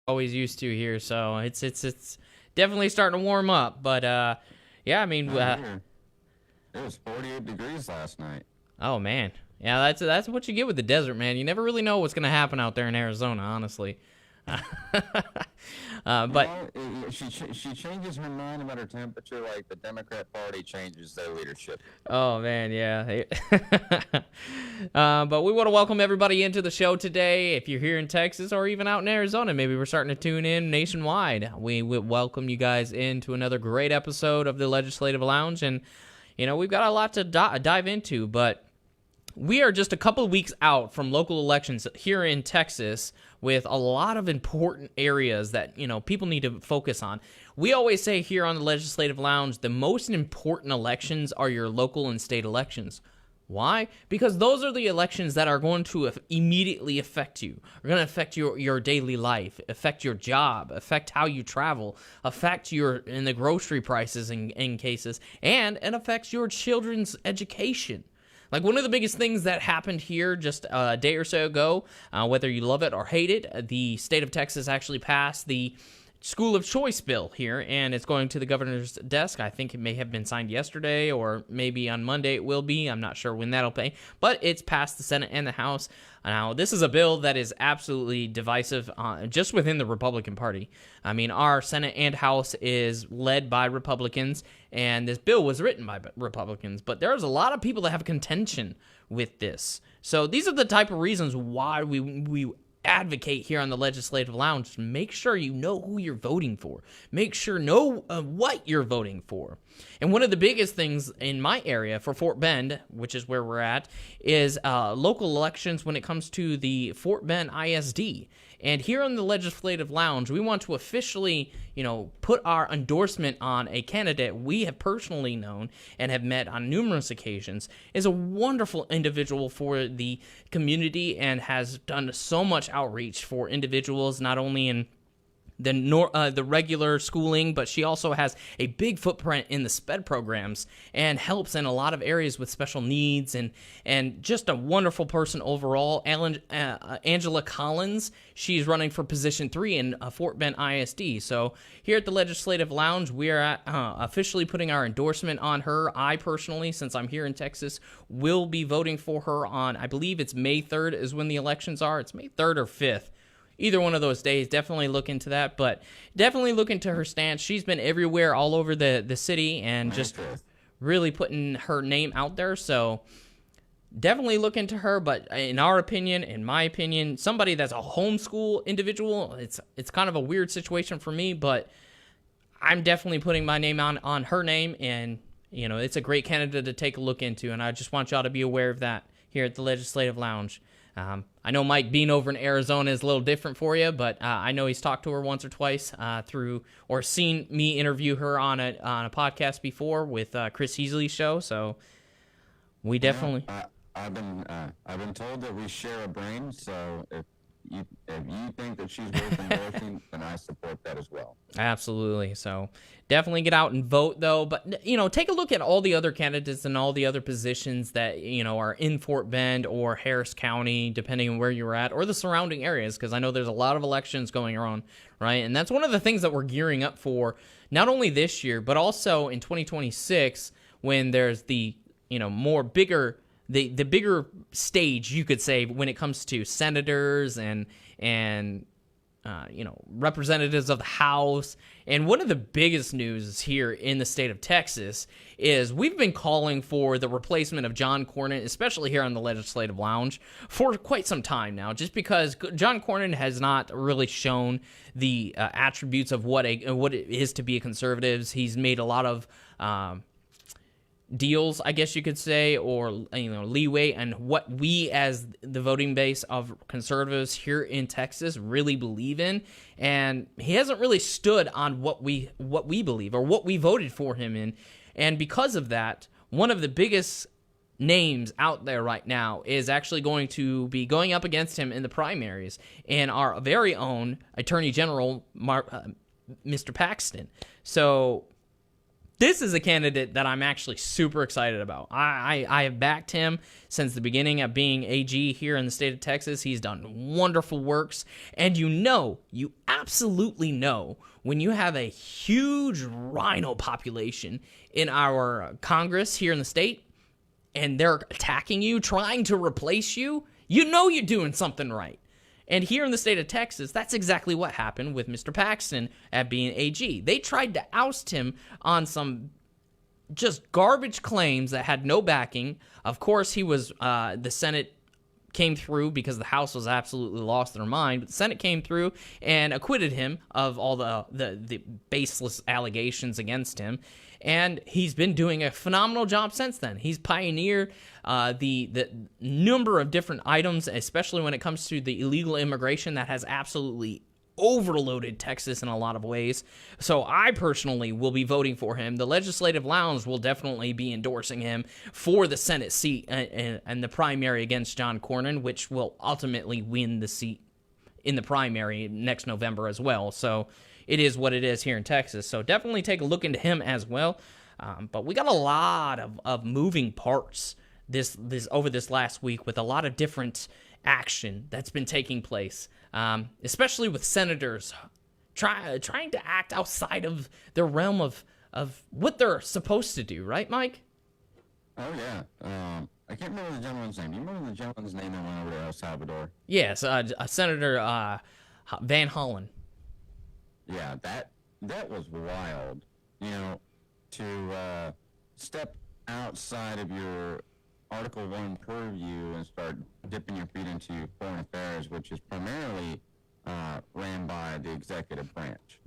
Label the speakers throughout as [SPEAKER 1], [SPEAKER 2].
[SPEAKER 1] always used to here. So it's definitely starting to warm up. But yeah, I mean,
[SPEAKER 2] It was 48 degrees last night.
[SPEAKER 1] oh man, yeah, that's what you get with the desert, man. You never really know what's gonna happen out there in Arizona, honestly. But
[SPEAKER 2] She changes her mind about her temperature like the Democrat Party changes their leadership.
[SPEAKER 1] oh man, yeah. But we want to welcome everybody into the show today. If you're here in Texas or even out in Arizona, maybe we're starting to tune in nationwide. We welcome you guys into another great episode of the Legislative Lounge, and we've got a lot to dive into, but we are just a couple of weeks out from local elections here in Texas with a lot of important areas that, people need to focus on. We always say here on the Legislative Lounge, the most important elections are your local and state elections. Why? Because those are the elections that are going to immediately affect you. Are going to affect your daily life, affect your job, affect how you travel, affect in the grocery prices in cases, and it affects your children's education. Like one of the biggest things that happened here just a day or so ago, whether you love it or hate it, the state of Texas actually passed the School of Choice bill here, and it's going to the governor's desk. I think it may have been signed yesterday, or maybe on Monday it will be. I'm not sure when that'll be, but it's passed the Senate and the House. Now, this is a bill that is absolutely divisive just within the Republican Party. I mean, our Senate and House is led by Republicans, and this bill was written by Republicans, but there's a lot of people that have contention with this. So these are the type of reasons why we advocate here on the Legislative Lounge. Make sure you know who you're voting for. Make sure know what you're voting for. And one of the biggest things in my area for Fort Bend, which is where we're at, is local elections when it comes to the Fort Bend ISD. And here on the Legislative Lounge, we want to officially, put our endorsement on a candidate we have personally known and have met on numerous occasions, is a wonderful individual for the community and has done so much outreach for individuals, not only in the regular schooling, but she also has a big footprint in the SPED programs and helps in a lot of areas with special needs and just a wonderful person overall. Angela Collins, she's running for position 3 in Fort Bend ISD. So here at the Legislative Lounge, we are officially putting our endorsement on her. I personally, since I'm here in Texas, will be voting for her on, I believe it's May 3rd is when the elections are. It's May 3rd or 5th. Either one of those days, definitely look into that, but definitely look into her stance. She's been everywhere, all over the city, and just really putting her name out there, so definitely look into her. But in my opinion, somebody that's a homeschool individual, it's kind of a weird situation for me, but I'm definitely putting my name on her name, and it's a great candidate to take a look into, and I just want y'all to be aware of that here at the Legislative Lounge. I know Mike being over in Arizona is a little different for you, but I know he's talked to her once or twice through or seen me interview her on a podcast before with Chris Heasley's show. So we definitely.
[SPEAKER 2] I've been told that we share a brain. So if you think that she's worth endorsing, then I support that as well.
[SPEAKER 1] Absolutely. So definitely get out and vote, though. But, take a look at all the other candidates and all the other positions that, are in Fort Bend or Harris County, depending on where you're at, or the surrounding areas, because I know there's a lot of elections going on, right? And that's one of the things that we're gearing up for, not only this year, but also in 2026, when there's the, the bigger stage, you could say, when it comes to senators and representatives of the House. And one of the biggest news here in the state of Texas is we've been calling for the replacement of John Cornyn, especially here on the Legislative Lounge, for quite some time now, just because John Cornyn has not really shown the attributes of what it is to be a conservative. He's made a lot of deals, I guess you could say, or leeway, and what we as the voting base of conservatives here in Texas really believe in, and he hasn't really stood on what we believe or what we voted for him in. And because of that, one of the biggest names out there right now is actually going to be going up against him in the primaries, and our very own Attorney General Mr. Paxton. So This is a candidate that I'm actually super excited about. I have backed him since the beginning of being AG here in the state of Texas. He's done wonderful works. And you absolutely know, when you have a huge rhino population in our Congress here in the state, and they're attacking you, trying to replace you, you know you're doing something right. And here in the state of Texas, that's exactly what happened with Mr. Paxton at being AG. They tried to oust him on some just garbage claims that had no backing. Of course, he was the Senate came through because the House was absolutely lost their mind. But the Senate came through and acquitted him of all the baseless allegations against him. And he's been doing a phenomenal job since then. He's pioneered the number of different items, especially when it comes to the illegal immigration that has absolutely overloaded Texas in a lot of ways. So I personally will be voting for him. The Legislative Lounge will definitely be endorsing him for the Senate seat and the primary against John Cornyn, which will ultimately win the seat in the primary next November as well. So it is what it is here in Texas. So definitely take a look into him as well. But we got a lot of moving parts this over this last week, with a lot of different action that's been taking place, especially with senators trying to act outside of their realm of what they're supposed to do, right, Mike?
[SPEAKER 2] Oh, yeah. I can't remember the gentleman's name. Do you remember the gentleman's name that went over to El Salvador?
[SPEAKER 1] Yes, Senator Van Hollen.
[SPEAKER 2] Yeah, that was wild. You know, to step outside of your Article 1 purview and start dipping your feet into foreign affairs, which is primarily ran by the executive branch.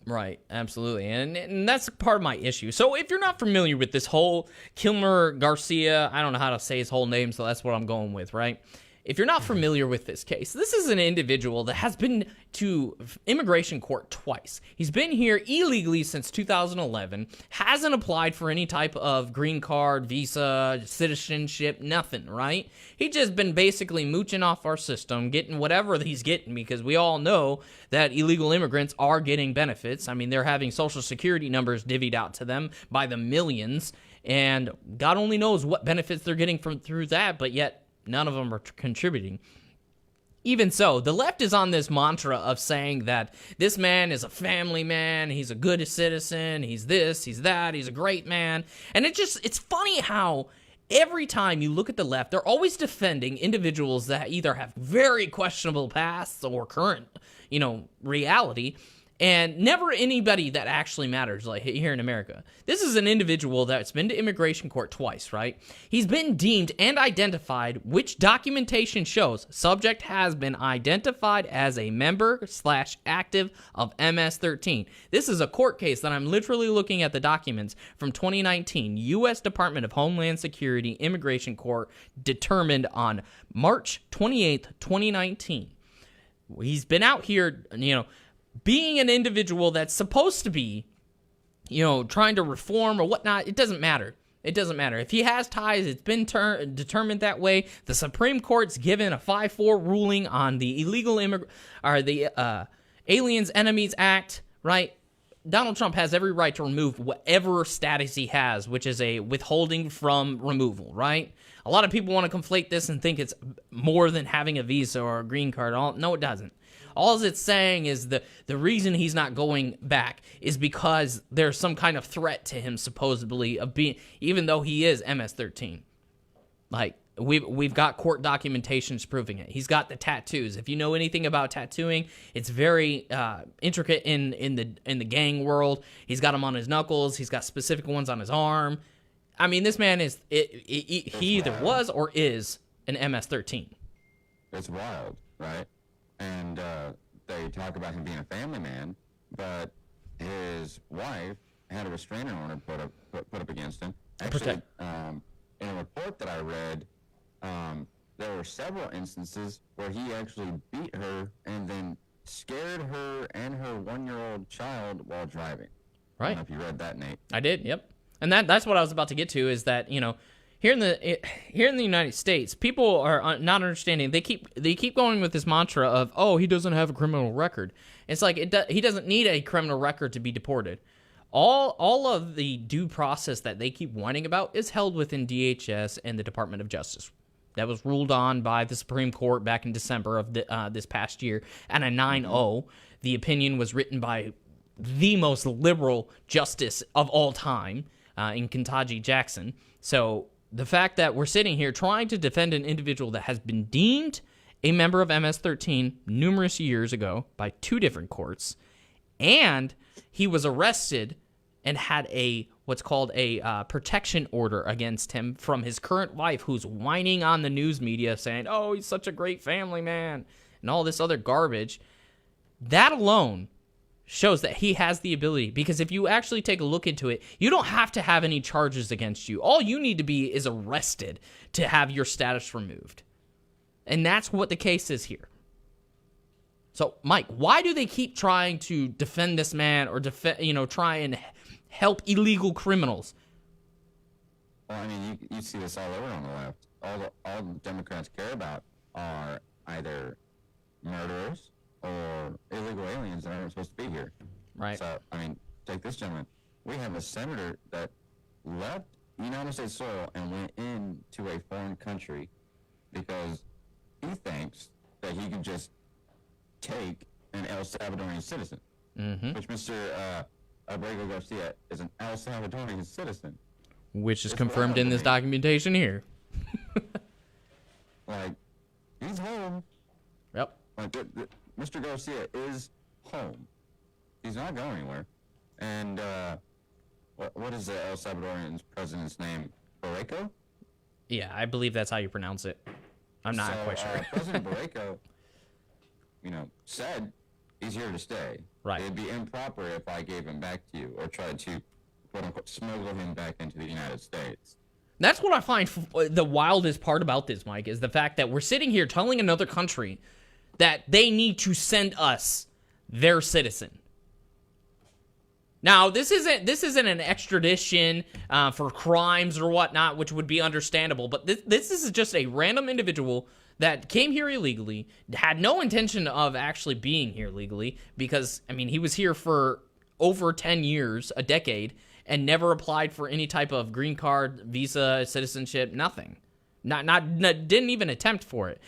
[SPEAKER 1] Right, absolutely. And that's part of my issue. So if you're not familiar with this whole Kilmer Garcia, I don't know how to say his whole name, so that's what I'm going with, right? If you're not familiar with this case, this is an individual that has been to immigration court twice. He's been here illegally since 2011, hasn't applied for any type of green card, visa, citizenship, nothing, right? He's just been basically mooching off our system, getting whatever he's getting, because we all know that illegal immigrants are getting benefits. I mean, they're having Social Security numbers divvied out to them by the millions, and God only knows what benefits they're getting through that, but yet none of them are contributing. Even so, the left is on this mantra of saying that this man is a family man, he's a good citizen, he's this, he's that, he's a great man. And it's funny how every time you look at the left, they're always defending individuals that either have very questionable pasts or current, reality, and never anybody that actually matters, like here in America. This is an individual that's been to immigration court twice, right? He's been deemed and identified, which documentation shows subject has been identified as a member/active of MS-13. This is a court case that I'm literally looking at the documents from 2019. U.S. Department of Homeland Security Immigration Court determined on March 28th, 2019. He's been out here, being an individual that's supposed to be, trying to reform or whatnot. It doesn't matter. It doesn't matter. If he has ties, it's been determined that way. The Supreme Court's given a 5-4 ruling on the Aliens Enemies Act, right? Donald Trump has every right to remove whatever status he has, which is a withholding from removal, right? A lot of people want to conflate this and think it's more than having a visa or a green card. No, it doesn't. All it's saying is the reason he's not going back is because there's some kind of threat to him, supposedly, of being, even though he is MS-13. Like, we've got court documentations proving it. He's got the tattoos. If you know anything about tattooing, it's very intricate in the gang world. He's got them on his knuckles. He's got specific ones on his arm. I mean, this man is he either was or is an MS-13.
[SPEAKER 2] It's wild, right? And they talk about him being a family man, but his wife had a restraining order put up against him. Actually, in a report that I read, there were several instances where he actually beat her and then scared her and her 1-year-old child while driving.
[SPEAKER 1] Right.
[SPEAKER 2] I don't know if you read that, Nate.
[SPEAKER 1] I did. Yep. And that's what I was about to get to, is that here in the United States, people are not understanding. They keep going with this mantra of, he doesn't have a criminal record. It's like he doesn't need a criminal record to be deported. All of the due process that they keep whining about is held within DHS and the Department of Justice. That was ruled on by the Supreme Court back in December of this past year at a 9-0. The opinion was written by the most liberal justice of all time in Ketanji Jackson. So the fact that we're sitting here trying to defend an individual that has been deemed a member of MS-13 numerous years ago by 2 different courts, and he was arrested and had what's called a protection order against him from his current wife, who's whining on the news media saying, oh, he's such a great family man, and all this other garbage. That alone shows that he has the ability, because if you actually take a look into it, you don't have to have any charges against you. All you need to be is arrested to have your status removed. And that's what the case is here. So, Mike, why do they keep trying to defend this man or try and help illegal criminals?
[SPEAKER 2] Well, I mean, you see this all over on the left. All the Democrats care about are either murderers or illegal aliens that aren't supposed to be here.
[SPEAKER 1] Right.
[SPEAKER 2] So, I mean, take this gentleman. We have a senator that left United States soil and went into a foreign country because he thinks that he can just take an El Salvadorian citizen, which Mr. Abrego Garcia is an El Salvadorian citizen.
[SPEAKER 1] Which is confirmed in this documentation here.
[SPEAKER 2] Like, he's home.
[SPEAKER 1] Yep.
[SPEAKER 2] Like, Mr. Garcia is home. He's not going anywhere. And what is the El Salvadorian president's name? Barreco?
[SPEAKER 1] Yeah, I believe that's how you pronounce it. I'm not quite sure.
[SPEAKER 2] President Barreco, said he's here to stay.
[SPEAKER 1] Right.
[SPEAKER 2] It'd be improper if I gave him back to you or tried to, quote-unquote, smuggle him back into the United States.
[SPEAKER 1] That's what I find the wildest part about this, Mike, is the fact that we're sitting here telling another country that they need to send us their citizen. Now, this isn't an extradition for crimes or whatnot, which would be understandable, but this is just a random individual that came here illegally, had no intention of actually being here legally, because, I mean, he was here for over 10 years, a decade, and never applied for any type of green card, visa, citizenship, nothing. Didn't even attempt for it.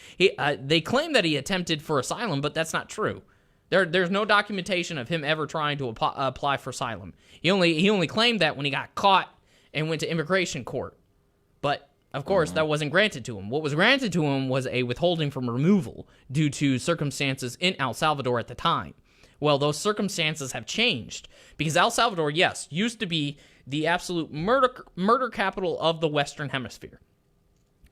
[SPEAKER 1] They claim that he attempted for asylum, but that's not true. There's no documentation of him ever trying to apply for asylum. He only claimed that when he got caught and went to immigration court. But, of course, that wasn't granted to him. What was granted to him was a withholding from removal due to circumstances in El Salvador at the time. Well, those circumstances have changed because El Salvador, yes, used to be the absolute murder capital of the Western Hemisphere.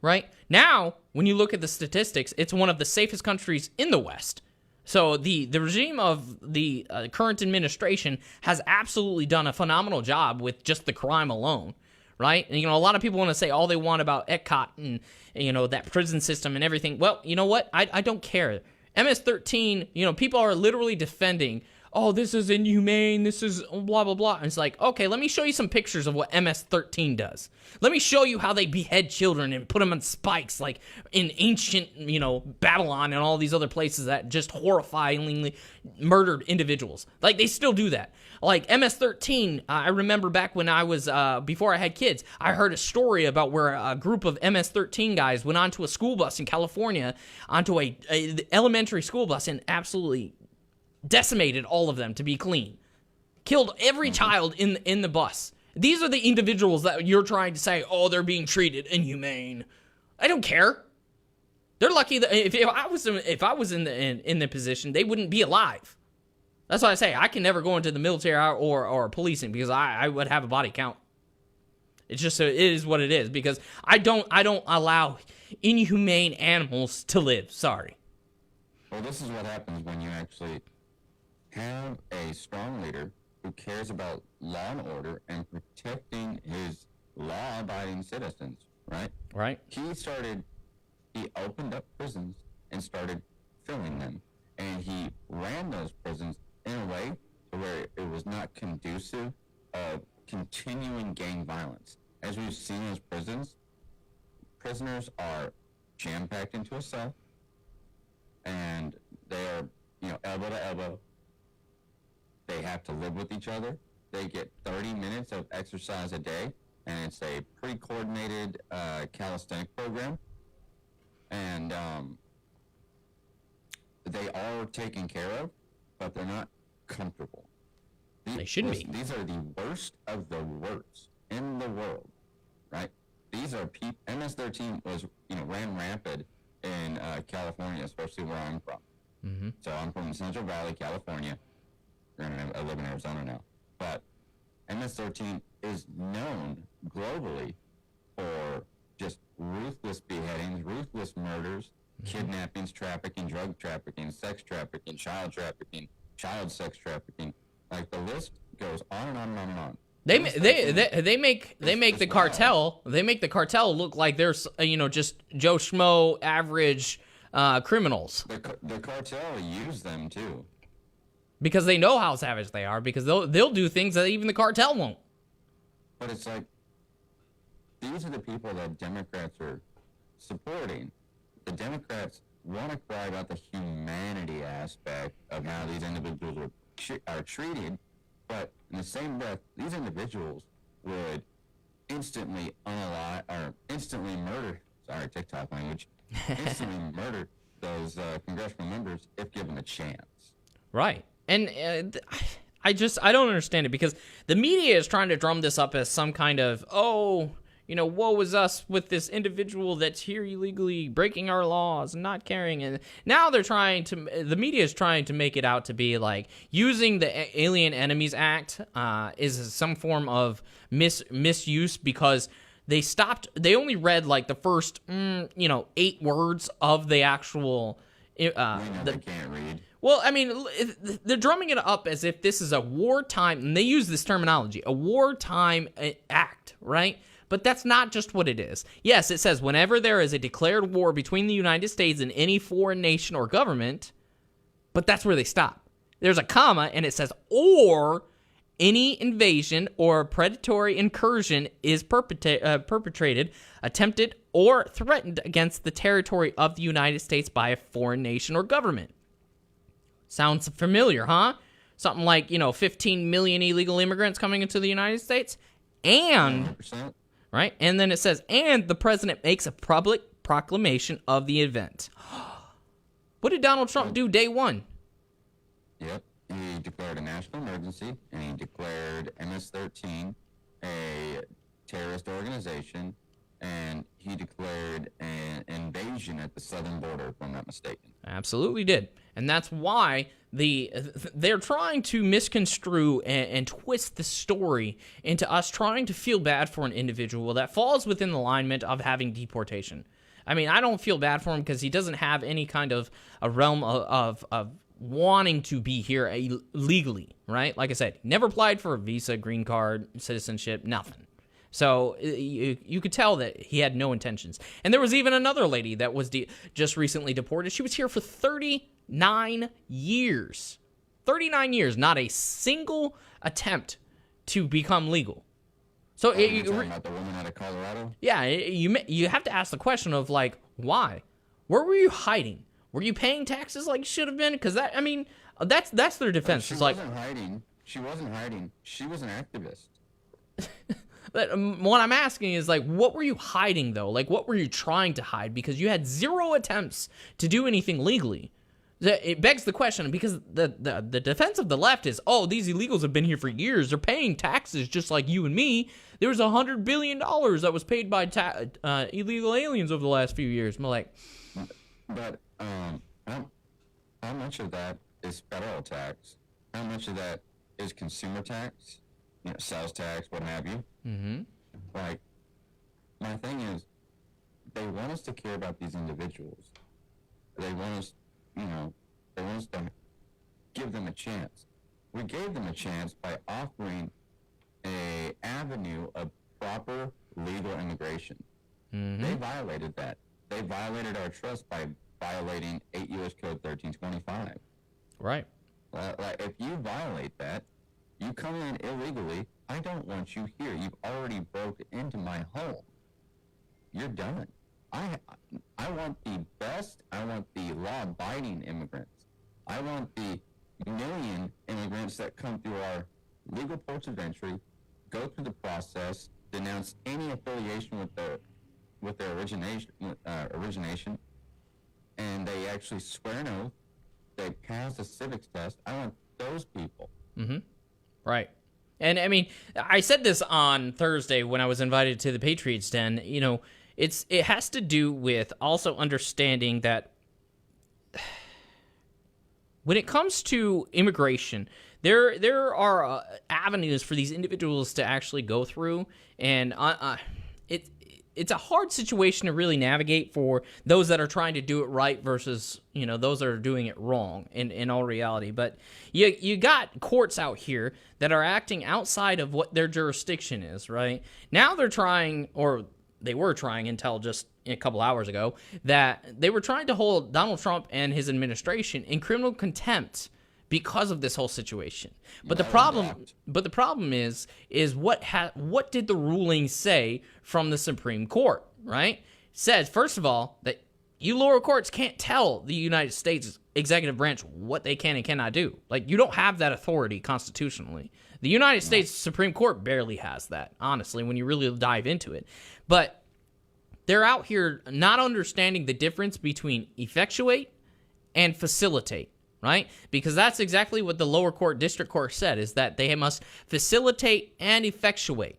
[SPEAKER 1] Right? Now, when you look at the statistics, it's one of the safest countries in the West. So the regime of the current administration has absolutely done a phenomenal job with just the crime alone, right? And, a lot of people want to say all they want about ECOT and, that prison system and everything. Well, you know what? I don't care. MS-13, people are literally defending, oh, this is inhumane, this is blah, blah, blah. And it's like, okay, let me show you some pictures of what MS-13 does. Let me show you how they behead children and put them on spikes like in ancient, Babylon and all these other places that just horrifyingly murdered individuals. Like, they still do that. Like, MS-13, I remember back when I was, before I had kids, I heard a story about where a group of MS-13 guys went onto a school bus in California, onto a elementary school bus, and absolutely decimated all of them to be clean. Killed every child in the bus. These are the individuals that you're trying to say, oh, they're being treated inhumane. I don't care. They're lucky that if I was in the position, they wouldn't be alive. That's why I say I can never go into the military or policing because I would have a body count. It's just it is what it is because I don't allow inhumane animals to live. Sorry.
[SPEAKER 2] Well, this is what happens when you actually have a strong leader who cares about law and order and protecting his law-abiding citizens, right?
[SPEAKER 1] Right.
[SPEAKER 2] He opened up prisons and started filling them. And he ran those prisons in a way where it was not conducive of continuing gang violence. As we've seen in those prisons, prisoners are jam-packed into a cell, and they are, elbow to elbow. They have to live with each other. they get 30 minutes of exercise a day, and it's a pre-coordinated calisthenic program. And they are taken care of, but they're not comfortable.
[SPEAKER 1] They shouldn't be.
[SPEAKER 2] These are the worst of the worst in the world, right? These are people. MS-13 was, ran rampant in California, especially where I'm from.
[SPEAKER 1] Mm-hmm.
[SPEAKER 2] So I'm from Central Valley, California. I live in Arizona now. But MS-13 is known globally for just ruthless beheadings, ruthless murders, kidnappings, trafficking, drug trafficking, sex trafficking, child sex trapficking. Like, the list goes on and on and on and on.
[SPEAKER 1] They make the cartel look like they're just Joe Schmo average criminals.
[SPEAKER 2] The cartel use them too,
[SPEAKER 1] because they know how savage they are, because they'll do things that even the cartel won't.
[SPEAKER 2] But it's like, these are the people that Democrats are supporting. The Democrats want to cry about the humanity aspect of how these individuals are treated, but in the same breath, these individuals would instantly murder, sorry, TikTok language, instantly murder those congressional members if given a chance.
[SPEAKER 1] Right. And I don't understand it, because the media is trying to drum this up as some kind of, woe is us with this individual that's here illegally breaking our laws and not caring. And now the media is trying to make it out to be like using the Alien Enemies Act is some form of misuse, because they only read like the first, 8 words of the actual.
[SPEAKER 2] They can't read.
[SPEAKER 1] Well, I mean, they're drumming it up as if this is a wartime, and they use this terminology, a wartime act, right? But that's not just what it is. Yes, it says whenever there is a declared war between the United States and any foreign nation or government, but that's where they stop. There's a comma, and it says, or any invasion or predatory incursion is perpetrated, attempted, or threatened against the territory of the United States by a foreign nation or government. Sounds familiar, huh? Something like, 15 million illegal immigrants coming into the United States. And,
[SPEAKER 2] 100%.
[SPEAKER 1] right? And then it says, and the president makes a public proclamation of the event. What did Donald Trump do day one?
[SPEAKER 2] Yep. He declared a national emergency, and he declared MS-13 a terrorist organization, and he declared an invasion at the southern border, if I'm not mistaken.
[SPEAKER 1] Absolutely did. And that's why they're trying to misconstrue and twist the story into us trying to feel bad for an individual that falls within the alignment of having deportation. I mean, I don't feel bad for him because he doesn't have any kind of a realm of wanting to be here legally, right? Like I said, never applied for a visa, green card, citizenship, nothing. So you could tell that he had no intentions. And there was even another lady that was just recently deported. She was here for 39 years. 39 years, not a single attempt to become legal. So
[SPEAKER 2] you're talking about the woman out of Colorado?
[SPEAKER 1] Yeah, you have to ask the question of, like, why? Where were you hiding? Were you paying taxes like you should have been? Because that's their defense.
[SPEAKER 2] She wasn't hiding. She wasn't hiding. She was an activist.
[SPEAKER 1] But what I'm asking is, like, what were you hiding, though? Like, what were you trying to hide? Because you had 0 attempts to do anything legally. It begs the question, because the defense of the left is, oh, these illegals have been here for years. They're paying taxes just like you and me. There was $100 billion that was paid by illegal aliens over the last few years. I'm like...
[SPEAKER 2] But how much of that is federal tax? How much of that is consumer tax? Sales tax, what have you?
[SPEAKER 1] Mm-hmm.
[SPEAKER 2] Like, my thing is, they want us to care about these individuals. They want us, they want us to give them a chance. We gave them a chance by offering a avenue of proper legal immigration.
[SPEAKER 1] Mm-hmm.
[SPEAKER 2] They violated that. They violated our trust by violating 8 U.S. Code 1325.
[SPEAKER 1] Right.
[SPEAKER 2] Like, if you violate that, you come in illegally, I don't want you here. You've already broke into my home. You're done. I want the best. I want the law-abiding immigrants. I want the million immigrants that come through our legal ports of entry, go through the process, denounce any affiliation with their origination, and they actually swear an oath. They pass a civics test. I want those people.
[SPEAKER 1] Mm-hmm. Right. And I mean, I said this on Thursday when I was invited to the Patriots Den. You know, it has to do with also understanding that when it comes to immigration, there are avenues for these individuals to actually go through, and it's a hard situation to really navigate for those that are trying to do it right versus, you know, those that are doing it wrong in all reality. But you got courts out here that are acting outside of what their jurisdiction is, right? Now they're trying, or they were trying until just a couple hours ago, that they were trying to hold Donald Trump and his administration in criminal contempt because of this whole situation. But the problem is what did the ruling say from the Supreme Court, right? It says, first of all, that you lower courts can't tell the United States executive branch what they can and cannot do. Like, you don't have that authority constitutionally. The United States Supreme Court barely has that, honestly, when you really dive into it. But they're out here not understanding the difference between effectuate and facilitate. Right? Because that's exactly what the lower court, district court said, is that they must facilitate and effectuate.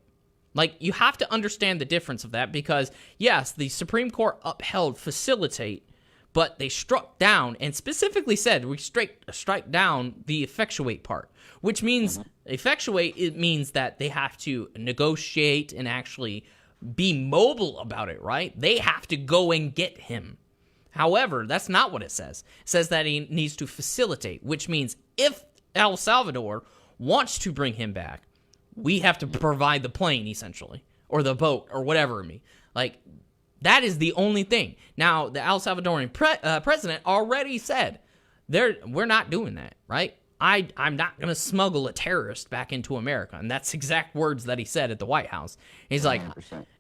[SPEAKER 1] Like, you have to understand the difference of that because, yes, the Supreme Court upheld facilitate, but they struck down and specifically said we strike down the effectuate part, which means effectuate, it means that they have to negotiate and actually be mobile about it, right? They have to go and get him. However, that's not what it says. It says that he needs to facilitate, which means if El Salvador wants to bring him back, we have to provide the plane, essentially, or the boat, or whatever it may be. Like, that is the only thing. Now, the El Salvadorian president already said, we're not doing that, right? I'm not going to smuggle a terrorist back into America. And that's exact words that he said at the White House. He's 100%. Like,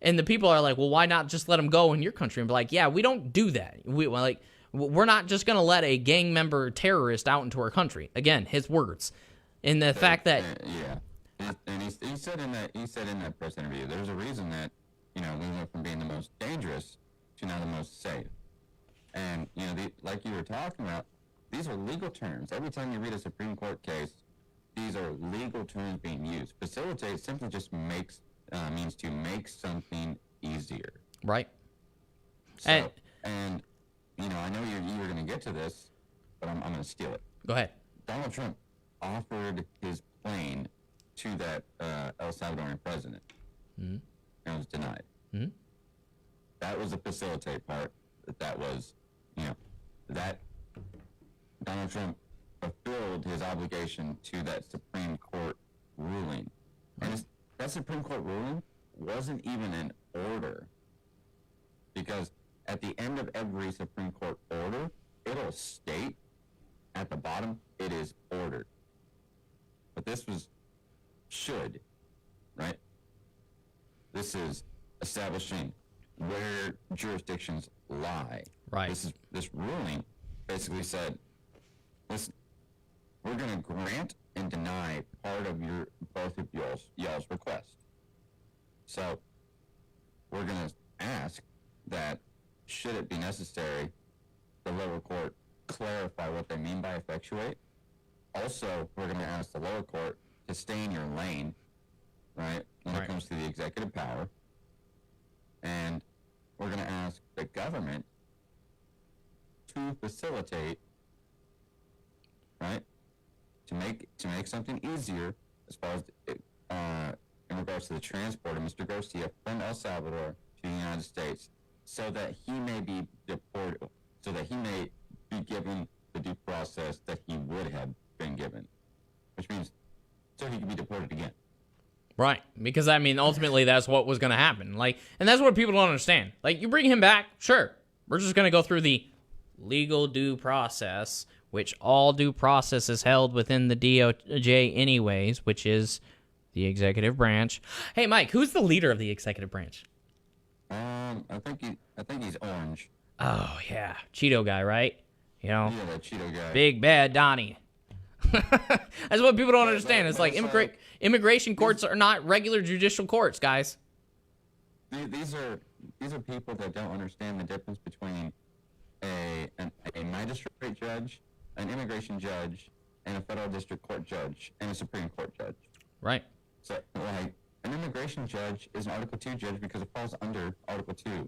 [SPEAKER 1] and the people are like, well, why not just let him go in your country? And be like, yeah, we don't do that. We're not just going to let a gang member terrorist out into our country. Again, his words. And the fact that...
[SPEAKER 2] And he said in that press interview, there's a reason that, you know, we went from being the most dangerous to now the most safe. And, you know, like you were talking about, these are legal terms. Every time you read a Supreme Court case, these are legal terms being used. Facilitate simply just means to make something easier.
[SPEAKER 1] Right.
[SPEAKER 2] So, and you know, I know you were going to get to this, but I'm going to steal it.
[SPEAKER 1] Go ahead.
[SPEAKER 2] Donald Trump offered his plane to that El Salvadorian president, and it was denied. Mm-hmm. That was the facilitate part. That was, you know, that Donald Trump fulfilled his obligation to that Supreme Court ruling. And that Supreme Court ruling wasn't even an order. Because at the end of every Supreme Court order, it'll state at the bottom, it is ordered. But this was should, right? This is establishing where jurisdictions lie.
[SPEAKER 1] Right.
[SPEAKER 2] This ruling basically said, listen, we're going to grant and deny both of y'all's request. So we're going to ask that, should it be necessary, the lower court clarify what they mean by effectuate. Also, we're going to ask the lower court to stay in your lane, right, when it comes to the executive power. And we're going to ask the government to facilitate, right, to make something easier as far as in regards to the transport of Mr. Garcia from El Salvador to the United States, so that he may be deported, so that he may be given the due process that he would have been given, which means so he can be deported again.
[SPEAKER 1] Right, because I mean, ultimately, that's what was going to happen. Like, and that's what people don't understand. Like, you bring him back, sure, we're just going to go through the legal due process, which all due process is held within the DOJ anyways, which is the executive branch. Hey, Mike, who's the leader of the executive branch?
[SPEAKER 2] I think he's orange.
[SPEAKER 1] Oh yeah, Cheeto guy, right? You know,
[SPEAKER 2] Yeah, that Cheeto guy.
[SPEAKER 1] Big Bad Donnie. That's what people don't understand. It's like immigration courts are not regular judicial courts, guys.
[SPEAKER 2] These are people that don't understand the difference between a magistrate judge, an immigration judge, and a federal district court judge, and a Supreme Court judge.
[SPEAKER 1] Right.
[SPEAKER 2] So, like, an immigration judge is an Article 2 judge because it falls under Article 2.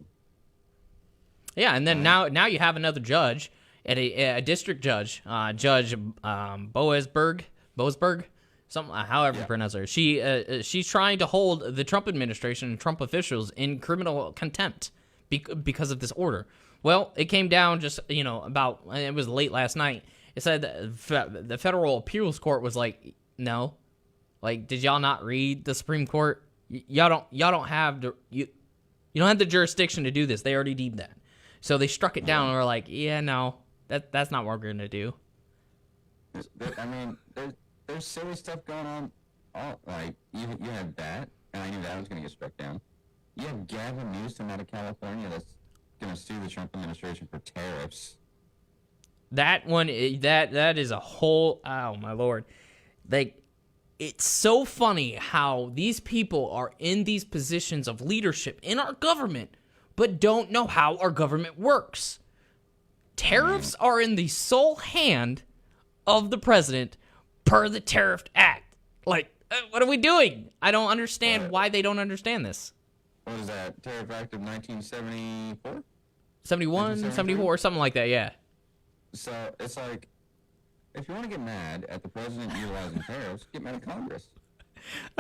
[SPEAKER 1] Yeah, and then now you have another judge, at a district judge, Judge Boasberg, something, however you pronounce her. She's trying to hold the Trump administration and Trump officials in criminal contempt because of this order. Well, it came down just, it was late last night. It said that the federal appeals court was like, no. Like, did y'all not read the Supreme Court? Y'all don't have you don't have the jurisdiction to do this. They already deemed that. So they struck it down and were like, yeah, no, that's not what we're gonna do.
[SPEAKER 2] I mean, there's silly stuff going on. Like you have that, and I knew that was gonna get struck down. You have Gavin Newsom out of California that's gonna sue the Trump administration for tariffs.
[SPEAKER 1] That one, that is a whole, oh my Lord. Like, it's so funny how these people are in these positions of leadership in our government, but don't know how our government works. Tariffs are in the sole hand of the president per the Tariff Act. Like, what are we doing? I don't understand why they don't understand this.
[SPEAKER 2] What is that? Tariff Act of 1974?
[SPEAKER 1] 71, 74, something like that, yeah.
[SPEAKER 2] So it's like, if you want to get mad at the president utilizing tariffs, get mad at Congress.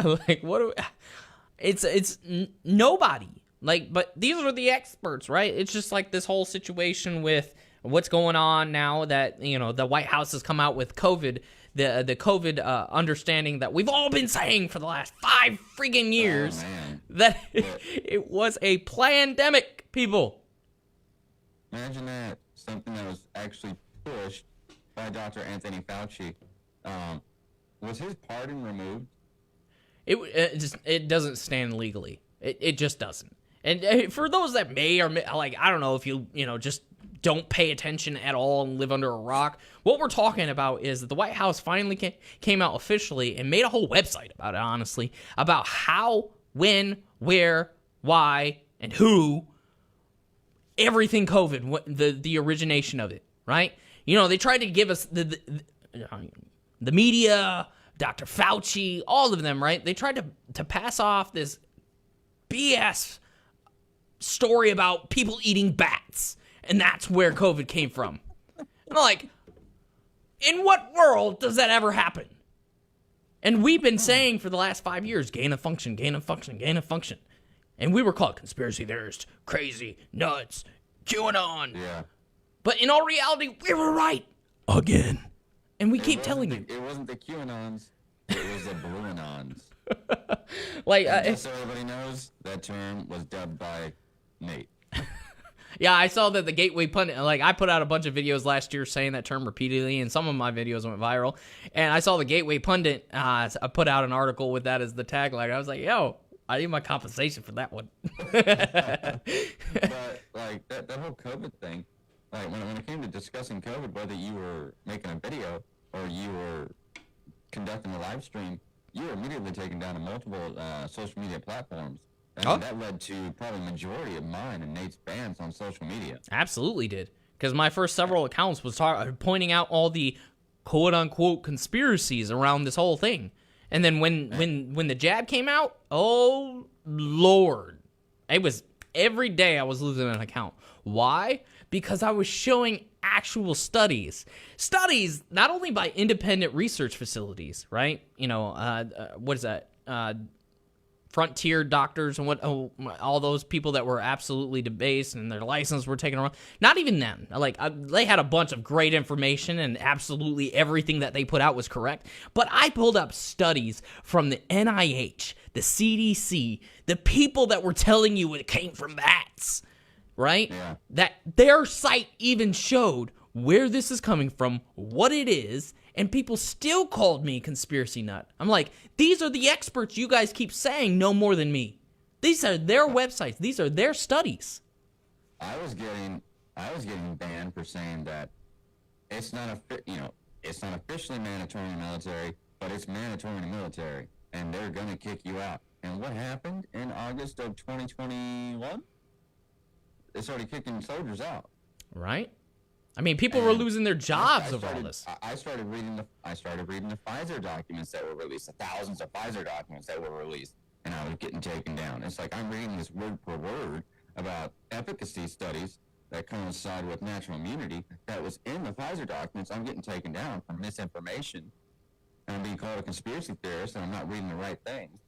[SPEAKER 1] Like, it's nobody. Like, but these are the experts, right? It's just like this whole situation with what's going on now that, the White House has come out with COVID, the COVID understanding that we've all been saying for the last 5 freaking years that it was a plandemic, people.
[SPEAKER 2] Imagine that. Something that was actually pushed by Dr. Anthony Fauci. Was his pardon removed?
[SPEAKER 1] It doesn't stand legally. It just doesn't. And for those that may or may, like, I don't know if you just don't pay attention at all and live under a rock, what we're talking about is that the White House finally came out officially and made a whole website about it, honestly, about how, when, where, why, and who everything COVID, the origination of it, right? They tried to give us the media, Dr. Fauci, all of them, right? They tried to pass off this BS story about people eating bats, and that's where COVID came from. And I'm like, in what world does that ever happen? And we've been saying for the last 5 years, gain of function, gain of function, gain of function. And we were called conspiracy theorists, crazy, nuts, QAnon. Yeah. But in all reality, we were right. Again. And we keep telling you.
[SPEAKER 2] It wasn't the QAnons. It was the Bluanons.
[SPEAKER 1] Like,
[SPEAKER 2] just so everybody knows, that term was dubbed by Nate.
[SPEAKER 1] Yeah, I saw that the Gateway Pundit, like, I put out a bunch of videos last year saying that term repeatedly, and some of my videos went viral. And I saw the Gateway Pundit put out an article with that as the tagline. I was like, yo, I need my compensation for that one.
[SPEAKER 2] But, like, that whole COVID thing, like, when it came to discussing COVID, whether you were making a video or you were conducting a live stream, you were immediately taken down to multiple social media platforms. And that led to probably the majority of mine and Nate's bans on social media.
[SPEAKER 1] Absolutely did. Because my first several accounts was pointing out all the quote-unquote conspiracies around this whole thing. And then when the jab came out, oh, Lord. It was every day I was losing an account. Why? Because I was showing actual studies. Studies not only by independent research facilities, right? What is that? Frontier doctors and all those people that were absolutely debased and their license were taken around. Not even them. Like, they had a bunch of great information and absolutely everything that they put out was correct. But I pulled up studies from the NIH, the CDC, the people that were telling you it came from bats, right? Yeah. That their site even showed where this is coming from, what it is, and people still called me conspiracy nut. I'm like, these are the experts you guys keep saying know more than me. These are their websites. These are their studies.
[SPEAKER 2] I was getting banned for saying that it's not it's not officially mandatory in the military, but it's mandatory in the military, and they're going to kick you out. And what happened in August of 2021? They started kicking soldiers out.
[SPEAKER 1] Right? I mean, people were losing their jobs over all this.
[SPEAKER 2] I started reading the Pfizer documents that were released, the thousands of Pfizer documents that were released, and I was getting taken down. It's like I'm reading this word per word about efficacy studies that coincide with natural immunity that was in the Pfizer documents. I'm getting taken down for misinformation, and I'm being called a conspiracy theorist, and I'm not reading the right things.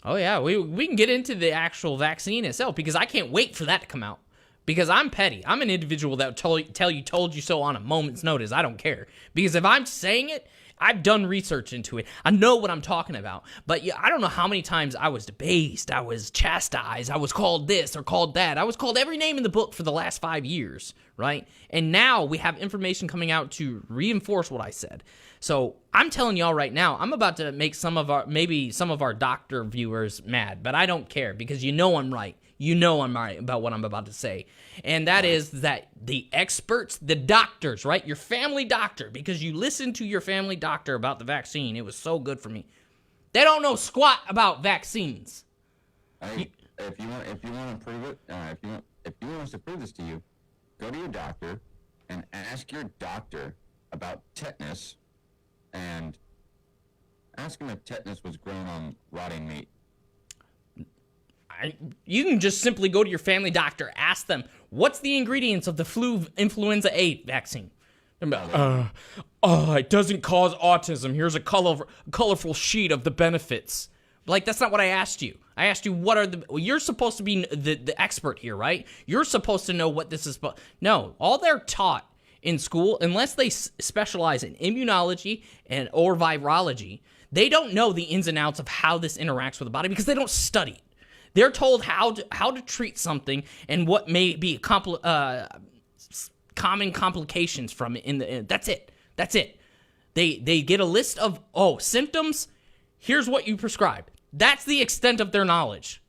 [SPEAKER 1] Oh, yeah, we can get into the actual vaccine itself, because I can't wait for that to come out. Because I'm petty. I'm an individual that told you so on a moment's notice. I don't care. Because if I'm saying it, I've done research into it. I know what I'm talking about. But yeah, I don't know how many times I was debased, I was chastised, I was called this or called that. I was called every name in the book for the last 5 years, right? And now we have information coming out to reinforce what I said. So I'm telling y'all right now, I'm about to make some of our doctor viewers mad, but I don't care, because you know I'm right. You know I'm right about what I'm about to say. And that is that the experts, the doctors, right? Your family doctor, because you listened to your family doctor about the vaccine. It was so good for me. They don't know squat about vaccines.
[SPEAKER 2] Hey, if you want to prove it, if you want us to prove this to you, go to your doctor and ask your doctor about tetanus, and ask him if tetanus was grown on rotting meat.
[SPEAKER 1] You can just simply go to your family doctor, ask them, what's the ingredients of the influenza A vaccine? It doesn't cause autism. Here's a colorful sheet of the benefits. Like, that's not what I asked you. I asked you, you're supposed to be the expert here, right? You're supposed to know what this is. No, all they're taught in school, unless they specialize in immunology or virology, they don't know the ins and outs of how this interacts with the body, because they don't study it. They're told how to treat something and what may be common complications from it. That's it. They get a list of symptoms. Here's what you prescribe. That's the extent of their knowledge.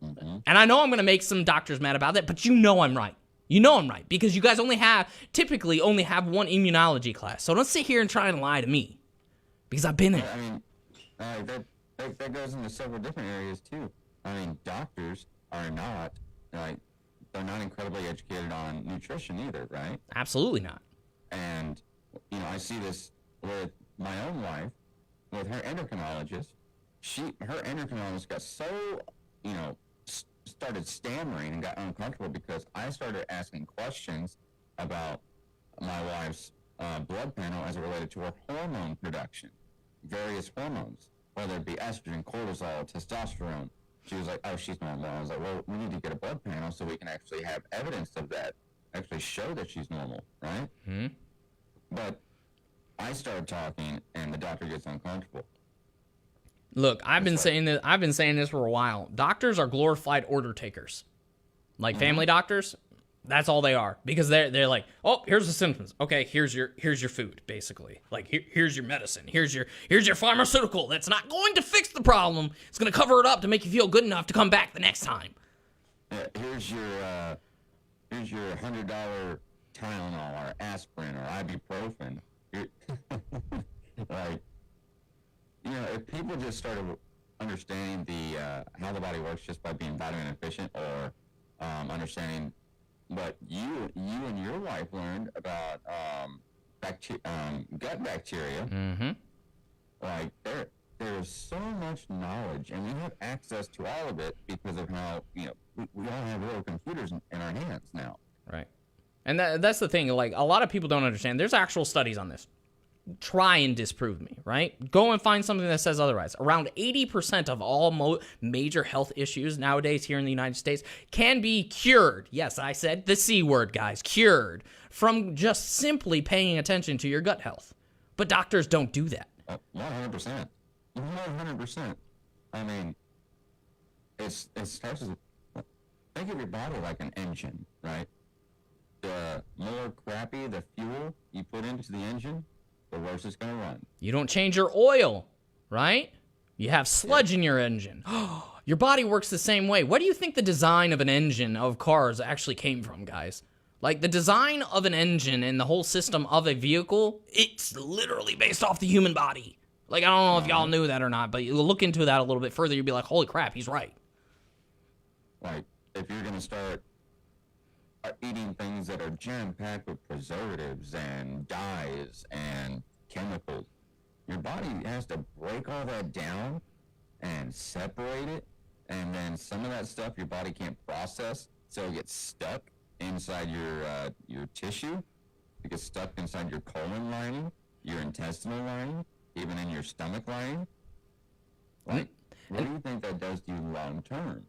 [SPEAKER 1] Mm-hmm. And I know I'm going to make some doctors mad about that, but you know I'm right. You know I'm right, because you guys typically only have one immunology class. So don't sit here and try and lie to me, because I've been in it.
[SPEAKER 2] I mean, that goes into several different areas too. I mean, doctors are not, they're not incredibly educated on nutrition either, right?
[SPEAKER 1] Absolutely not.
[SPEAKER 2] And, I see this with my own wife, with her endocrinologist. Her endocrinologist got so, started stammering and got uncomfortable because I started asking questions about my wife's blood panel as it related to her hormone production, various hormones, whether it be estrogen, cortisol, testosterone. She was like, oh, she's normal. I was like, well, we need to get a blood panel so we can actually have evidence of that, actually show that she's normal, right? Mm-hmm. But I started talking, and the doctor gets uncomfortable.
[SPEAKER 1] Look, I've been saying this for a while. Doctors are glorified order takers. Like family doctors, that's all they are. Because they're like, oh, here's the symptoms. Okay, here's your food, basically. Like, here's your medicine. Here's your pharmaceutical. That's not going to fix the problem. It's going to cover it up to make you feel good enough to come back the next time.
[SPEAKER 2] Here's your $100 Tylenol or aspirin or ibuprofen. If people just started understanding how the body works just by being vitamin efficient, or understanding what you and your wife learned about gut bacteria,
[SPEAKER 1] mm-hmm.
[SPEAKER 2] Like there's so much knowledge, and we have access to all of it because of how we all have little computers in our hands now.
[SPEAKER 1] Right, and that's the thing. Like, a lot of people don't understand. There's actual studies on this. Try and disprove me, right? Go and find something that says otherwise. Around 80% of all major health issues nowadays here in the United States can be cured. Yes, I said the C word, guys. Cured from just simply paying attention to your gut health. But doctors don't do that.
[SPEAKER 2] 100%. 100%. I mean, it starts as, think of your body like an engine, right? The more crappy the fuel you put into the engine, the worse it's going to run.
[SPEAKER 1] You don't change your oil, right? You have sludge in your engine. Your body works the same way. What do you think the design of an engine of cars actually came from, guys? Like, the design of an engine and the whole system of a vehicle, it's literally based off the human body. Like, I don't know if y'all knew that or not, but you look into that a little bit further, you'd be like, holy crap, he's right.
[SPEAKER 2] Like, if you're going to start eating things that are jam-packed with preservatives and dyes and chemicals, your body has to break all that down and separate it, and then some of that stuff your body can't process, so it gets stuck inside your tissue. It gets stuck inside your colon lining, your intestinal lining, even in your stomach lining. Like, what do you think that does to you long term?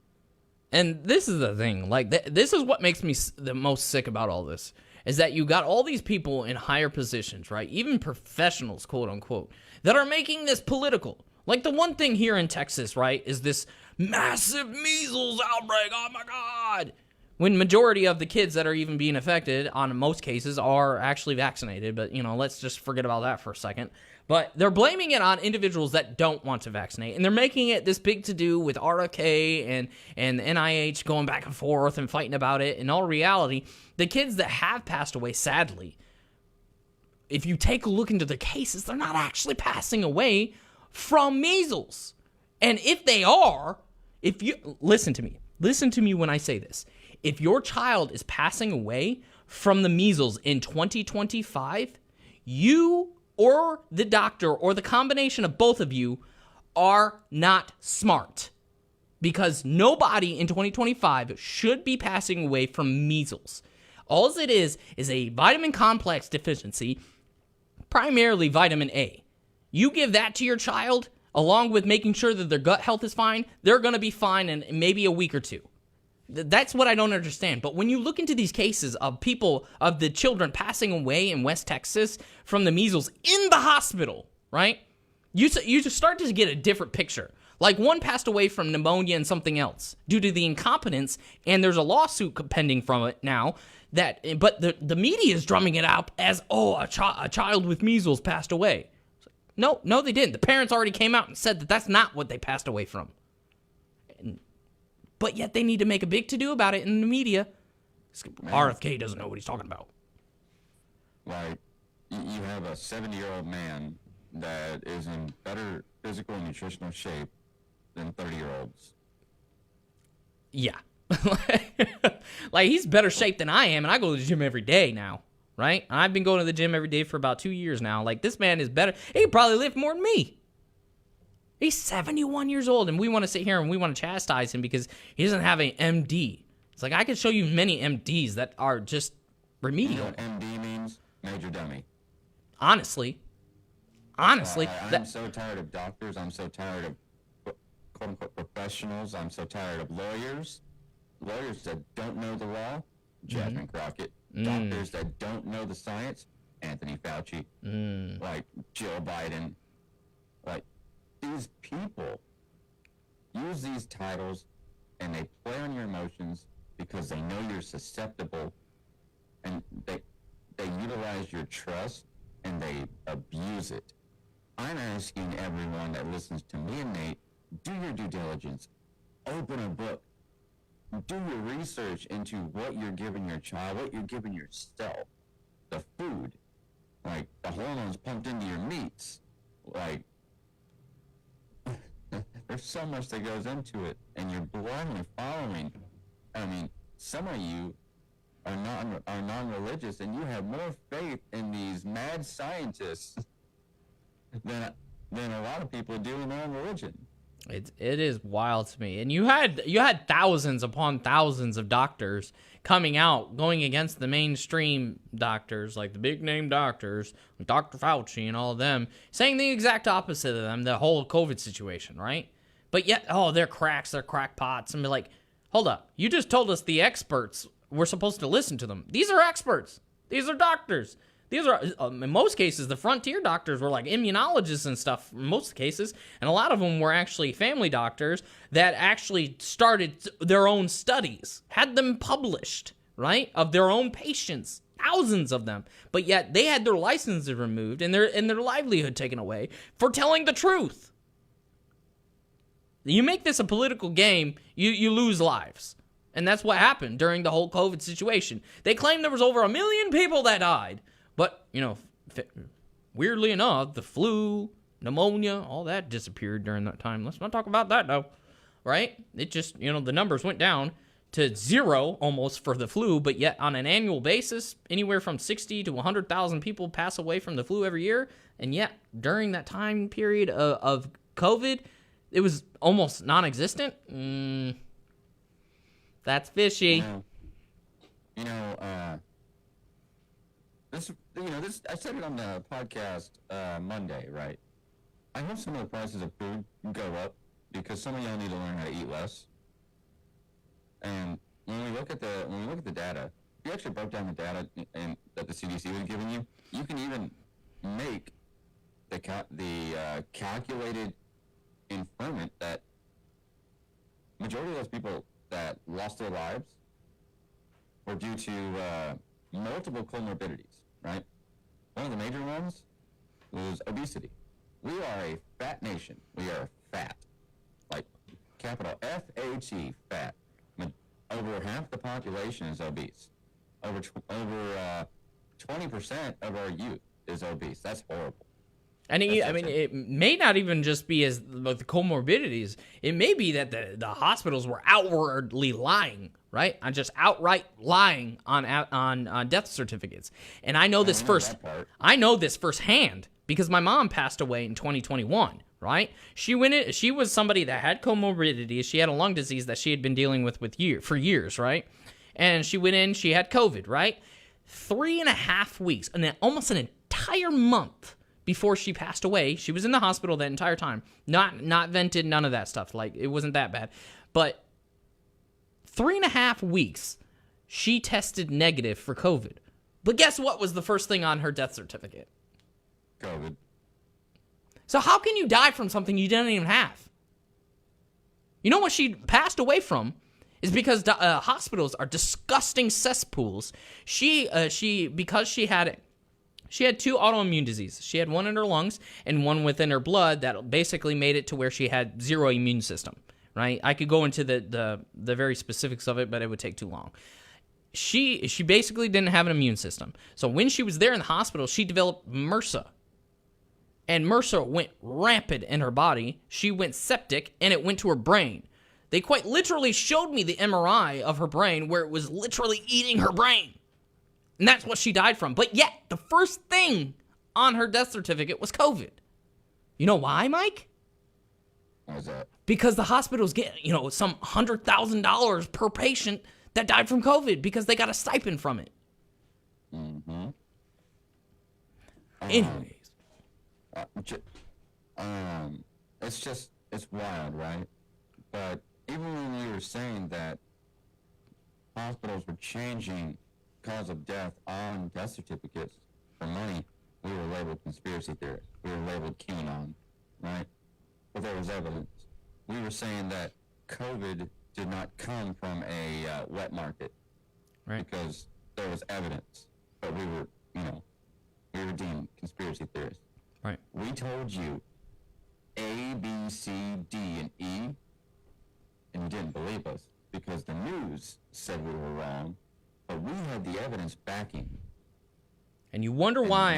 [SPEAKER 1] And this is the thing. Like, this is what makes me the most sick about all this, is that you got all these people in higher positions, right? Even professionals, quote unquote, that are making this political. Like, the one thing here in Texas, right, is this massive measles outbreak. Oh my God. When majority of the kids that are even being affected, on most cases, are actually vaccinated. But, let's just forget about that for a second. But they're blaming it on individuals that don't want to vaccinate. And they're making it this big to-do with RFK and the NIH going back and forth and fighting about it. In all reality, the kids that have passed away, sadly, if you take a look into the cases, they're not actually passing away from measles. And if they are, listen to me when I say this. If your child is passing away from the measles in 2025, you or the doctor or the combination of both of you are not smart. Because nobody in 2025 should be passing away from measles. All it is a vitamin complex deficiency, primarily vitamin A. You give that to your child, along with making sure that their gut health is fine, they're going to be fine in maybe a week or two. That's what I don't understand. But when you look into these cases of the children passing away in West Texas from the measles in the hospital, right? You just start to get a different picture. Like, one passed away from pneumonia and something else due to the incompetence, and there's a lawsuit pending from it now. But the media is drumming it out as, a child with measles passed away. No, they didn't. The parents already came out and said that that's not what they passed away from. But yet they need to make a big to-do about it in the media. RFK doesn't know what he's talking about.
[SPEAKER 2] Like, you have a 70-year-old man that is in better physical and nutritional shape than 30-year-olds.
[SPEAKER 1] Yeah. Like, he's better shape than I am, and I go to the gym every day now, right? I've been going to the gym every day for about 2 years now. Like, this man is better. He could probably lift more than me. He's 71 years old, and we want to sit here and we want to chastise him because he doesn't have an MD. It's like, I could show you many MDs that are just remedial.
[SPEAKER 2] You know what MD means? Major dummy.
[SPEAKER 1] Honestly.
[SPEAKER 2] I'm so tired of doctors. I'm so tired of quote-unquote professionals. I'm so tired of lawyers. Lawyers that don't know the law, Jasmine Crockett. Doctors that don't know the science, Anthony Fauci. Like, Joe Biden. Like, these people use these titles and they play on your emotions because they know you're susceptible, and they utilize your trust and they abuse it. I'm asking everyone that listens to me and Nate, do your due diligence. Open a book. Do your research into what you're giving your child, what you're giving yourself. The food. Like, the hormones pumped into your meats. Like, there's so much that goes into it, and you're blindly following. I mean, some of you are non-religious, and you have more faith in these mad scientists than a lot of people do in their own religion.
[SPEAKER 1] It is wild to me. And you had thousands upon thousands of doctors coming out, going against the mainstream doctors, like the big name doctors, Dr. Fauci and all of them, saying the exact opposite of them, the whole COVID situation, right? But yet, they're cracks, they're crackpots, and be like, hold up, you just told us the experts, we're supposed to listen to them. These are experts. These are doctors. These are, in most cases, the frontier doctors were like immunologists and stuff, in most cases, and a lot of them were actually family doctors that actually started their own studies, had them published, right, of their own patients, thousands of them, but yet they had their licenses removed and their livelihood taken away for telling the truth. You make this a political game, you lose lives. And that's what happened during the whole COVID situation. They claimed there was over 1 million people that died. But, weirdly enough, the flu, pneumonia, all that disappeared during that time. Let's not talk about that, though. Right? It just, the numbers went down to 0 almost for the flu, but yet on an annual basis, anywhere from 60 to 100,000 people pass away from the flu every year. And yet, during that time period of COVID, it was almost non-existent. That's fishy.
[SPEAKER 2] This I said it on the podcast Monday, right? I hope some of the prices of food go up because some of y'all need to learn how to eat less. And when we look at the data, if you actually broke down the data that the CDC was giving you, you can even make the calculated inferment that majority of those people that lost their lives were due to multiple comorbidities, right? One of the major ones was obesity. We are a fat nation. We are fat. Like, capital F-A-T, fat. Over half the population is obese. Over 20% of our youth is obese. That's horrible.
[SPEAKER 1] And it may not even just be as the comorbidities. It may be that the hospitals were outwardly lying, right? On just outright lying on death certificates. And I know this firsthand because my mom passed away in 2021. Right? She was somebody that had comorbidities. She had a lung disease that she had been dealing with for years, right? And she went in, she had COVID, right? 3.5 weeks, and then almost an entire month before she passed away. She was in the hospital that entire time. Not vented, none of that stuff. Like, it wasn't that bad. But 3.5 weeks, she tested negative for COVID. But guess what was the first thing on her death certificate?
[SPEAKER 2] COVID.
[SPEAKER 1] So how can you die from something you didn't even have? You know what she passed away from is because hospitals are disgusting cesspools. Because she had 2 autoimmune diseases. She had one in her lungs and one within her blood that basically made it to where she had 0 immune system, right? I could go into the very specifics of it, but it would take too long. She basically didn't have an immune system. So when she was there in the hospital, she developed MRSA. And MRSA went rampant in her body. She went septic, and it went to her brain. They quite literally showed me the MRI of her brain where it was literally eating her brain. And that's what she died from. But yet, the first thing on her death certificate was COVID. You know why, Mike?
[SPEAKER 2] Why is that?
[SPEAKER 1] Because the hospitals get, some $100,000 per patient that died from COVID because they got a stipend from it.
[SPEAKER 2] Mm-hmm.
[SPEAKER 1] Anyways.
[SPEAKER 2] It's wild, right? But even when you were saying that hospitals were changing cause of death on death certificates for money, we were labeled conspiracy theorists. We were labeled QAnon, right? But there was evidence. We were saying that COVID did not come from a wet market,
[SPEAKER 1] right?
[SPEAKER 2] Because there was evidence. But we were deemed conspiracy theorists.
[SPEAKER 1] Right.
[SPEAKER 2] We told you A, B, C, D, and E, and you didn't believe us because the news said we were wrong, but we had the evidence backing.
[SPEAKER 1] And you wonder why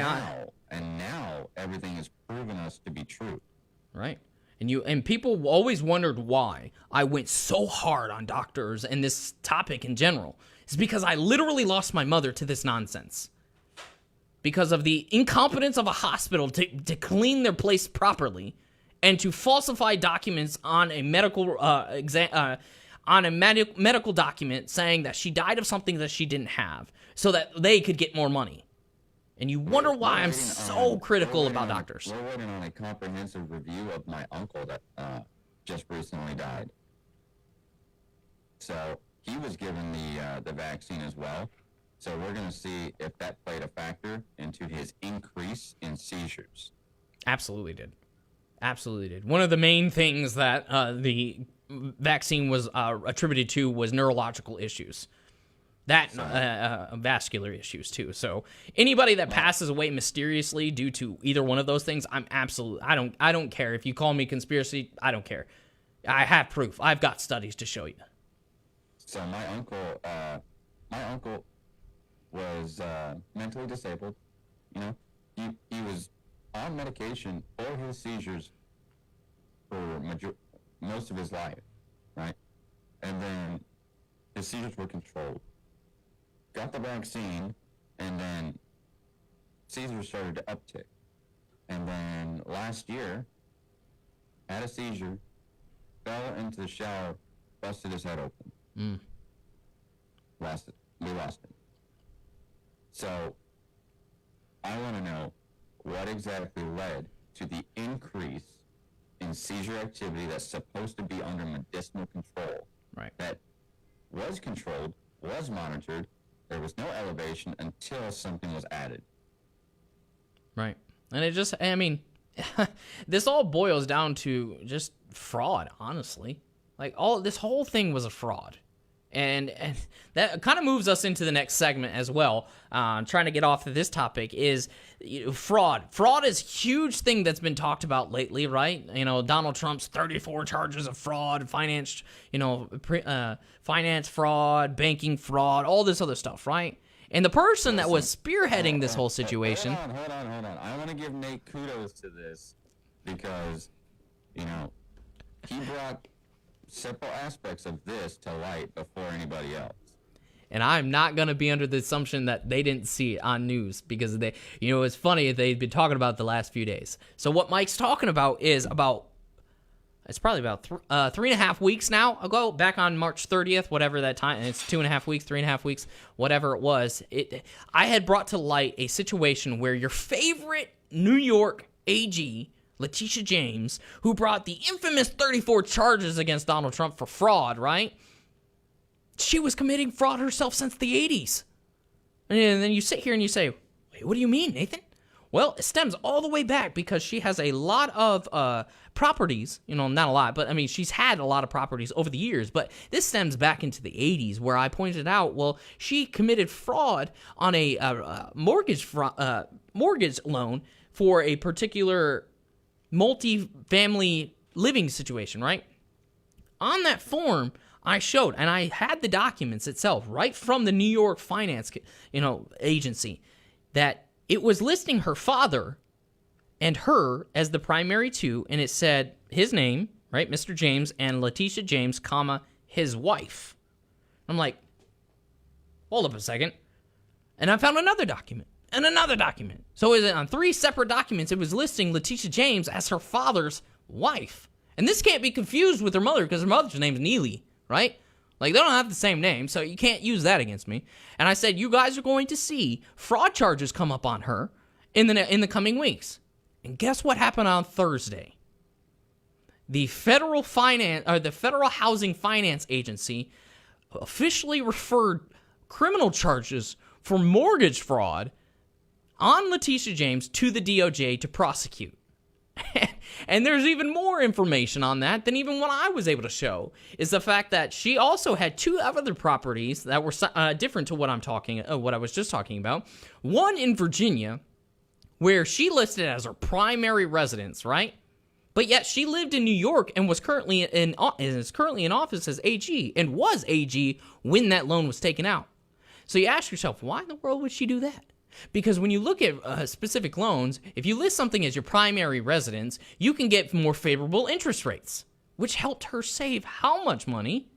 [SPEAKER 2] now everything has proven us to be true.
[SPEAKER 1] Right. And people always wondered why I went so hard on doctors and this topic in general. It's because I literally lost my mother to this nonsense. Because of the incompetence of a hospital to clean their place properly and to falsify documents on a medical medical document saying that she died of something that she didn't have so that they could get more money. And you wonder why I'm so critical about doctors.
[SPEAKER 2] We're waiting on a comprehensive review of my uncle that just recently died. So he was given the vaccine as well. So we're going to see if that played a factor into his increase in seizures.
[SPEAKER 1] Absolutely did. Absolutely did. One of the main things that the vaccine was attributed to was neurological issues. Vascular issues too. So anybody that passes away mysteriously due to either one of those things, I don't care. If you call me conspiracy, I don't care. I have proof. I've got studies to show you.
[SPEAKER 2] So my uncle was mentally disabled. You know, he was on medication for his seizures for most of his life, right? And then his seizures were controlled. Got the vaccine, and then seizures started to uptick. And then last year, had a seizure, fell into the shower, busted his head open. We lost him. So, I want to know what exactly led to the increase in seizure activity that's supposed to be under medicinal control.
[SPEAKER 1] Right.
[SPEAKER 2] That was controlled, was monitored, there was no elevation until something was added.
[SPEAKER 1] Right. And it just, I mean, this all boils down to just fraud, honestly. Like, this whole thing was a fraud. And that kind of moves us into the next segment as well. Trying to get off of this topic is fraud. Fraud is a huge thing that's been talked about lately, right? You know, Donald Trump's 34 charges of fraud, finance fraud, banking fraud, all this other stuff, right? And the person that was spearheading this whole situation.
[SPEAKER 2] Hold on. I want to give Nate kudos to this because, you know, he brought several aspects of this to light before anybody else.
[SPEAKER 1] And I'm not going to be under the assumption that they didn't see it on news because they, you know, it's funny, they've been talking about it the last few days. So what Mike's talking about is it's probably about 3.5 weeks now ago, back on March 30th, whatever that time, and it's 2.5 weeks, 3.5 weeks, whatever it was. I had brought to light a situation where your favorite New York AG, Letitia James, who brought the infamous 34 charges against Donald Trump for fraud, right? She was committing fraud herself since the 80s. And then you sit here and you say, wait, what do you mean, Nathan? Well, it stems all the way back because she has a lot of properties, you know, not a lot, but I mean, she's had a lot of properties over the years, but this stems back into the 80s where I pointed out, well, she committed fraud on a mortgage loan for a particular multi-family living situation, right? On that form, I showed, and I had the documents itself right from the New York finance, agency, that it was listing her father and her as the primary two, and it said his name, right, Mr. James, and Letitia James, comma, his wife. I'm like, hold up a second. And I found another document. And another document. So is it on 3 separate documents, it was listing Letitia James as her father's wife. And this can't be confused with her mother because her mother's name's Neely, right? Like, they don't have the same name, so you can't use that against me. And I said, you guys are going to see fraud charges come up on her in the coming weeks. And guess what happened on Thursday? The Federal Housing Finance Agency officially referred criminal charges for mortgage fraud on Letitia James to the DOJ to prosecute. And there's even more information on that than even what I was able to show, is the fact that she also had 2 other properties that were different to what I was just talking about. One in Virginia, where she listed as her primary residence, right? But yet she lived in New York and is currently in office as AG, and was AG when that loan was taken out. So you ask yourself, why in the world would she do that? Because when you look at specific loans, if you list something as your primary residence, you can get more favorable interest rates, which helped her save how much money?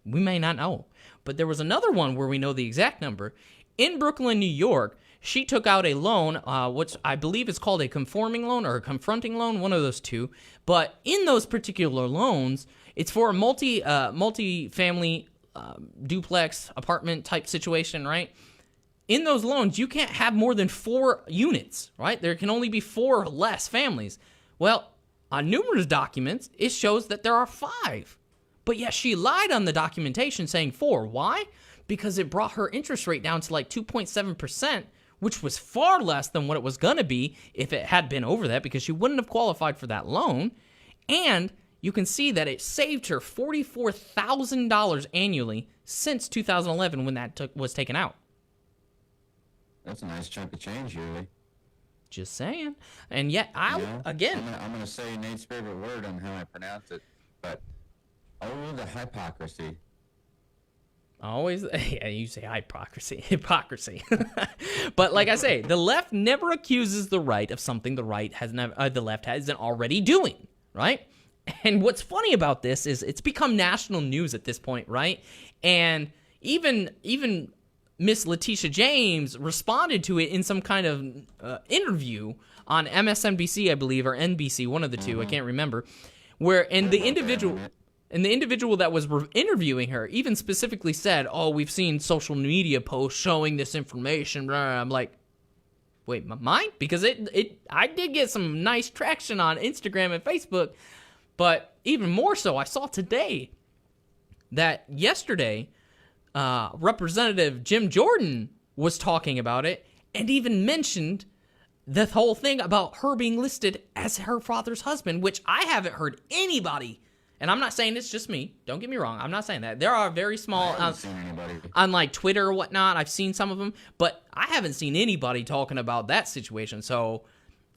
[SPEAKER 1] We may not know. But there was another one where we know the exact number. In Brooklyn, New York, she took out a loan, which I believe is called a conforming loan or a confronting loan, one of those two. But in those particular loans, it's for a multi-family duplex apartment type situation, right? In those loans, you can't have more than 4 units, right? There can only be 4 or less families. Well, on numerous documents, it shows that there are 5. But yet she lied on the documentation saying 4. Why? Because it brought her interest rate down to like 2.7%, which was far less than what it was going to be if it had been over that, because she wouldn't have qualified for that loan. And you can see that it saved her $44,000 annually since 2011 when that was taken out.
[SPEAKER 2] That's a nice chunk of change, yearly.
[SPEAKER 1] Just saying. And yet, I'm
[SPEAKER 2] going to say Nate's favorite word on how I pronounce it, but oh, the hypocrisy
[SPEAKER 1] Always, yeah, you say hypocrisy. But like I say, the left never accuses the right of something the left hasn't already doing, right? And what's funny about this is it's become national news at this point, right? And even Miss Letitia James responded to it in some kind of interview on MSNBC, I believe, or NBC, one of the two, I can't remember, and the individual that was interviewing her even specifically said, "Oh, we've seen social media posts showing this information." Blah, blah. I'm like, wait, mine? Because I did get some nice traction on Instagram and Facebook, but even more so, I saw today that yesterday, Representative Jim Jordan was talking about it and even mentioned the whole thing about her being listed as her father's husband, which I haven't heard anybody. And I'm not saying it's just me. Don't get me wrong. I'm not saying that. There are very small, on like Twitter or whatnot. I've seen some of them, but I haven't seen anybody talking about that situation. So,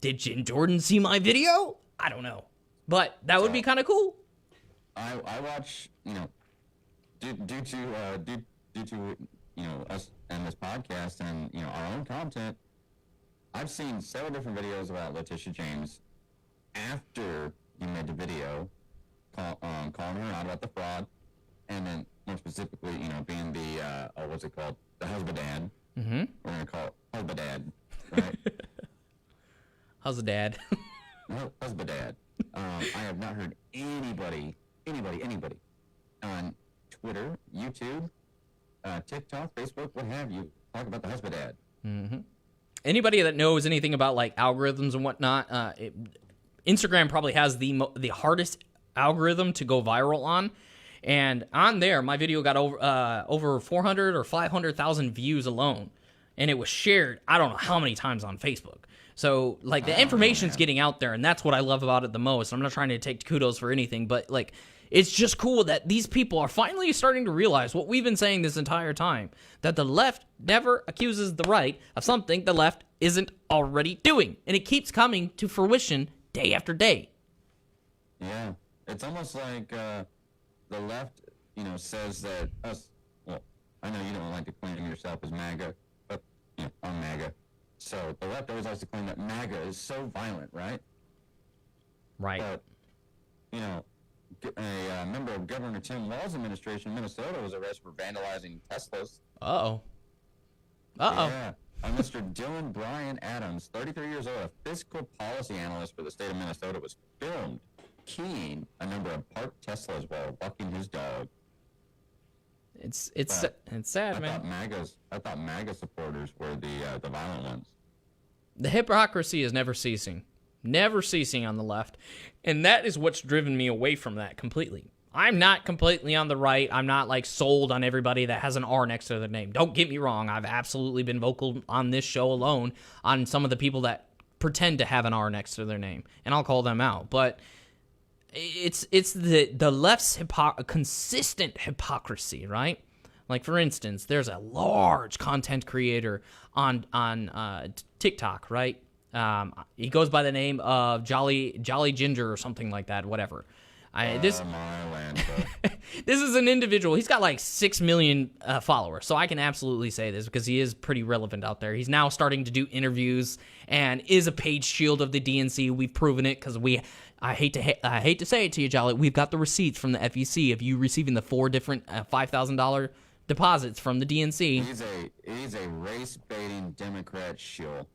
[SPEAKER 1] did Jim Jordan see my video? I don't know, but that would be kind of cool.
[SPEAKER 2] I watch, due to us and this podcast and our own content. I've seen several different videos about Letitia James after you made the video. Calling her out about the fraud, and then more specifically, being the what's it called, the husband dad. Mm-hmm. We're gonna call it husband dad, right?
[SPEAKER 1] How's dad?
[SPEAKER 2] Husband dad. I have not heard anybody on Twitter, YouTube, TikTok, Facebook, what have you, talk about the husband dad.
[SPEAKER 1] Mm-hmm. Anybody that knows anything about like algorithms and whatnot, Instagram probably has the hardest algorithm to go viral on, and on there my video got over 400 or 500,000 views alone, and it was shared I don't know how many times on Facebook. So like the information's getting out there, and that's what I love about it the most. I'm not trying to take kudos for anything, but like it's just cool that these people are finally starting to realize what we've been saying this entire time, that the left never accuses the right of something the left isn't already doing, and it keeps coming to fruition day after day.
[SPEAKER 2] Yeah. It's almost like the left, says that us. Well, I know you don't like to claim yourself as MAGA, but I'm MAGA. So the left always likes to claim that MAGA is so violent, right?
[SPEAKER 1] Right.
[SPEAKER 2] But a member of Governor Tim Walz's administration in Minnesota was arrested for vandalizing Teslas. Yeah. Mr. Dylan Brian Adams, 33 years old, a fiscal policy analyst for the state of Minnesota, was filmed keying a number of parked Teslas while walking his dog.
[SPEAKER 1] It's sad, man.
[SPEAKER 2] I thought MAGA supporters were the violent ones.
[SPEAKER 1] The hypocrisy is never ceasing on the left, and that is what's driven me away from that completely. I'm not completely on the right. I'm not like sold on everybody that has an R next to their name. Don't get me wrong. I've absolutely been vocal on this show alone on some of the people that pretend to have an R next to their name, and I'll call them out. But it's the left's consistent hypocrisy, right? Like for instance, there's a large content creator on TikTok, right? He goes by the name of Jolly Ginger or something like that, whatever. This is an individual. He's got like 6 million followers, so I can absolutely say this because he is pretty relevant out there. He's now starting to do interviews and is a paid shield of the DNC. We've proven it because I hate to say it to you, Jolly. We've got the receipts from the FEC of you receiving the 4 different $5,000 deposits from the DNC.
[SPEAKER 2] He's a race-baiting Democrat shill.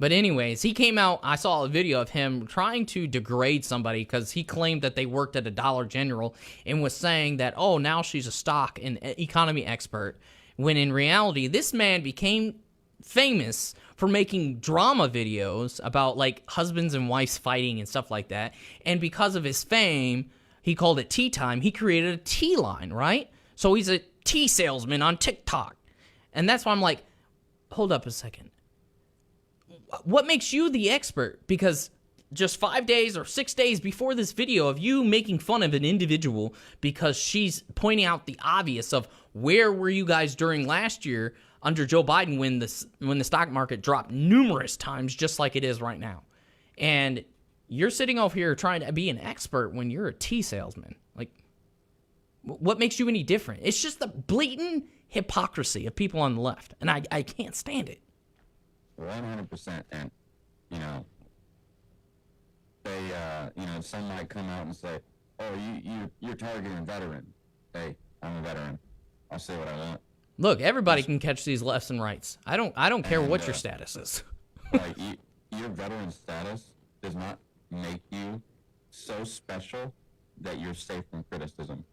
[SPEAKER 1] But anyways, he came out, I saw a video of him trying to degrade somebody because he claimed that they worked at a Dollar General and was saying that, oh, now she's a stock and economy expert, when in reality, this man became famous for making drama videos about like husbands and wives fighting and stuff like that. And because of his fame, he called it Tea Time. He created a tea line, right? So he's a tea salesman on TikTok. And that's why I'm like, hold up a second. What makes you the expert? Because just 5 days or 6 days before this video of you making fun of an individual because she's pointing out the obvious of where were you guys during last year under Joe Biden when the stock market dropped numerous times just like it is right now. And you're sitting over here trying to be an expert when you're a tea salesman. Like, What makes you any different? It's just the blatant hypocrisy of people on the left, and I can't stand it.
[SPEAKER 2] 100%. And, you know, they, some might come out and say, oh, you're targeting veteran. Hey, I'm a veteran. I'll say what I want.
[SPEAKER 1] Look, everybody can catch these lefts and rights. I don't care what your status is.
[SPEAKER 2] Like, your veteran status does not make you so special that you're safe from criticism.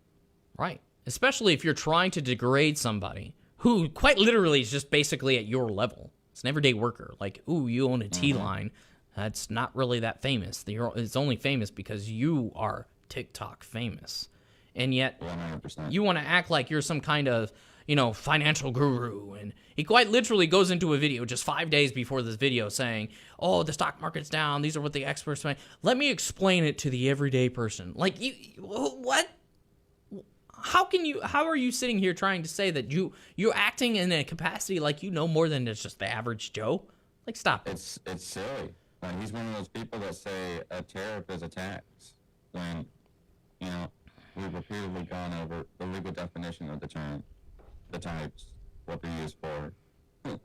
[SPEAKER 1] Right. Especially if you're trying to degrade somebody who quite literally is just basically at your level. It's an everyday worker. Like, ooh, you own a T-line. That's not really that famous. It's only famous because you are TikTok famous. And yet
[SPEAKER 2] 100%.
[SPEAKER 1] you want to act like you're some kind of, financial guru. And he quite literally goes into a video just 5 days before this video saying, oh, the stock market's down. These are what the experts say. Let me explain it to the everyday person. Like, what? How are you sitting here trying to say that you're acting in a capacity like you know more than just the average Joe? Like, stop.
[SPEAKER 2] It's silly. Like, he's one of those people that say a tariff is a tax when, we've repeatedly gone over the legal definition of the term, the types, what they're used for. You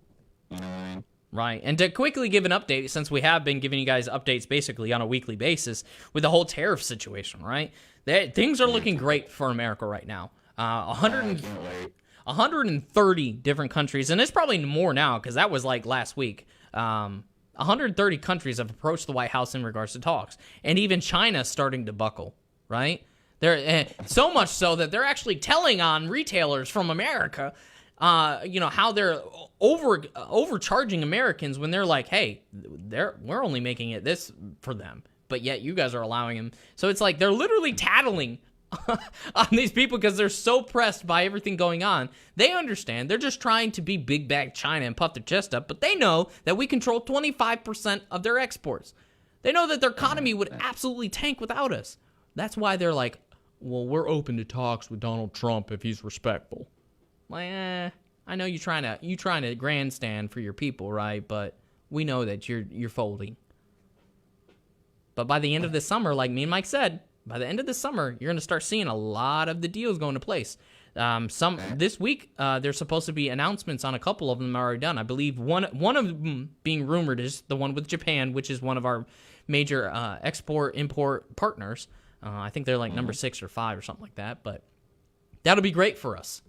[SPEAKER 2] know what I mean?
[SPEAKER 1] Right. And to quickly give an update, since we have been giving you guys updates basically on a weekly basis with the whole tariff situation, right? Things are looking great for America right now. 130 different countries, and it's probably more now because that was like last week. 130 countries have approached the White House in regards to talks, and even China's starting to buckle, right? They're so much so that they're actually telling on retailers from America, how they're overcharging Americans when they're like, hey, we're only making it this for them, but yet you guys are allowing them. So it's like they're literally tattling on these people because they're so pressed by everything going on. They understand. They're just trying to be big bag China and puff their chest up, but they know that we control 25% of their exports. They know that their economy would absolutely tank without us. That's why they're like, well, we're open to talks with Donald Trump if he's respectful. Like, I know you're trying to grandstand for your people, right? But we know that you're folding. But by the end of this summer, like me and Mike said, by the end of this summer, you're going to start seeing a lot of the deals go into place. This week, there's supposed to be announcements on a couple of them already done. I believe one of them being rumored is the one with Japan, which is one of our major export-import partners. I think they're like number 6 or 5 or something like that. But that'll be great for us.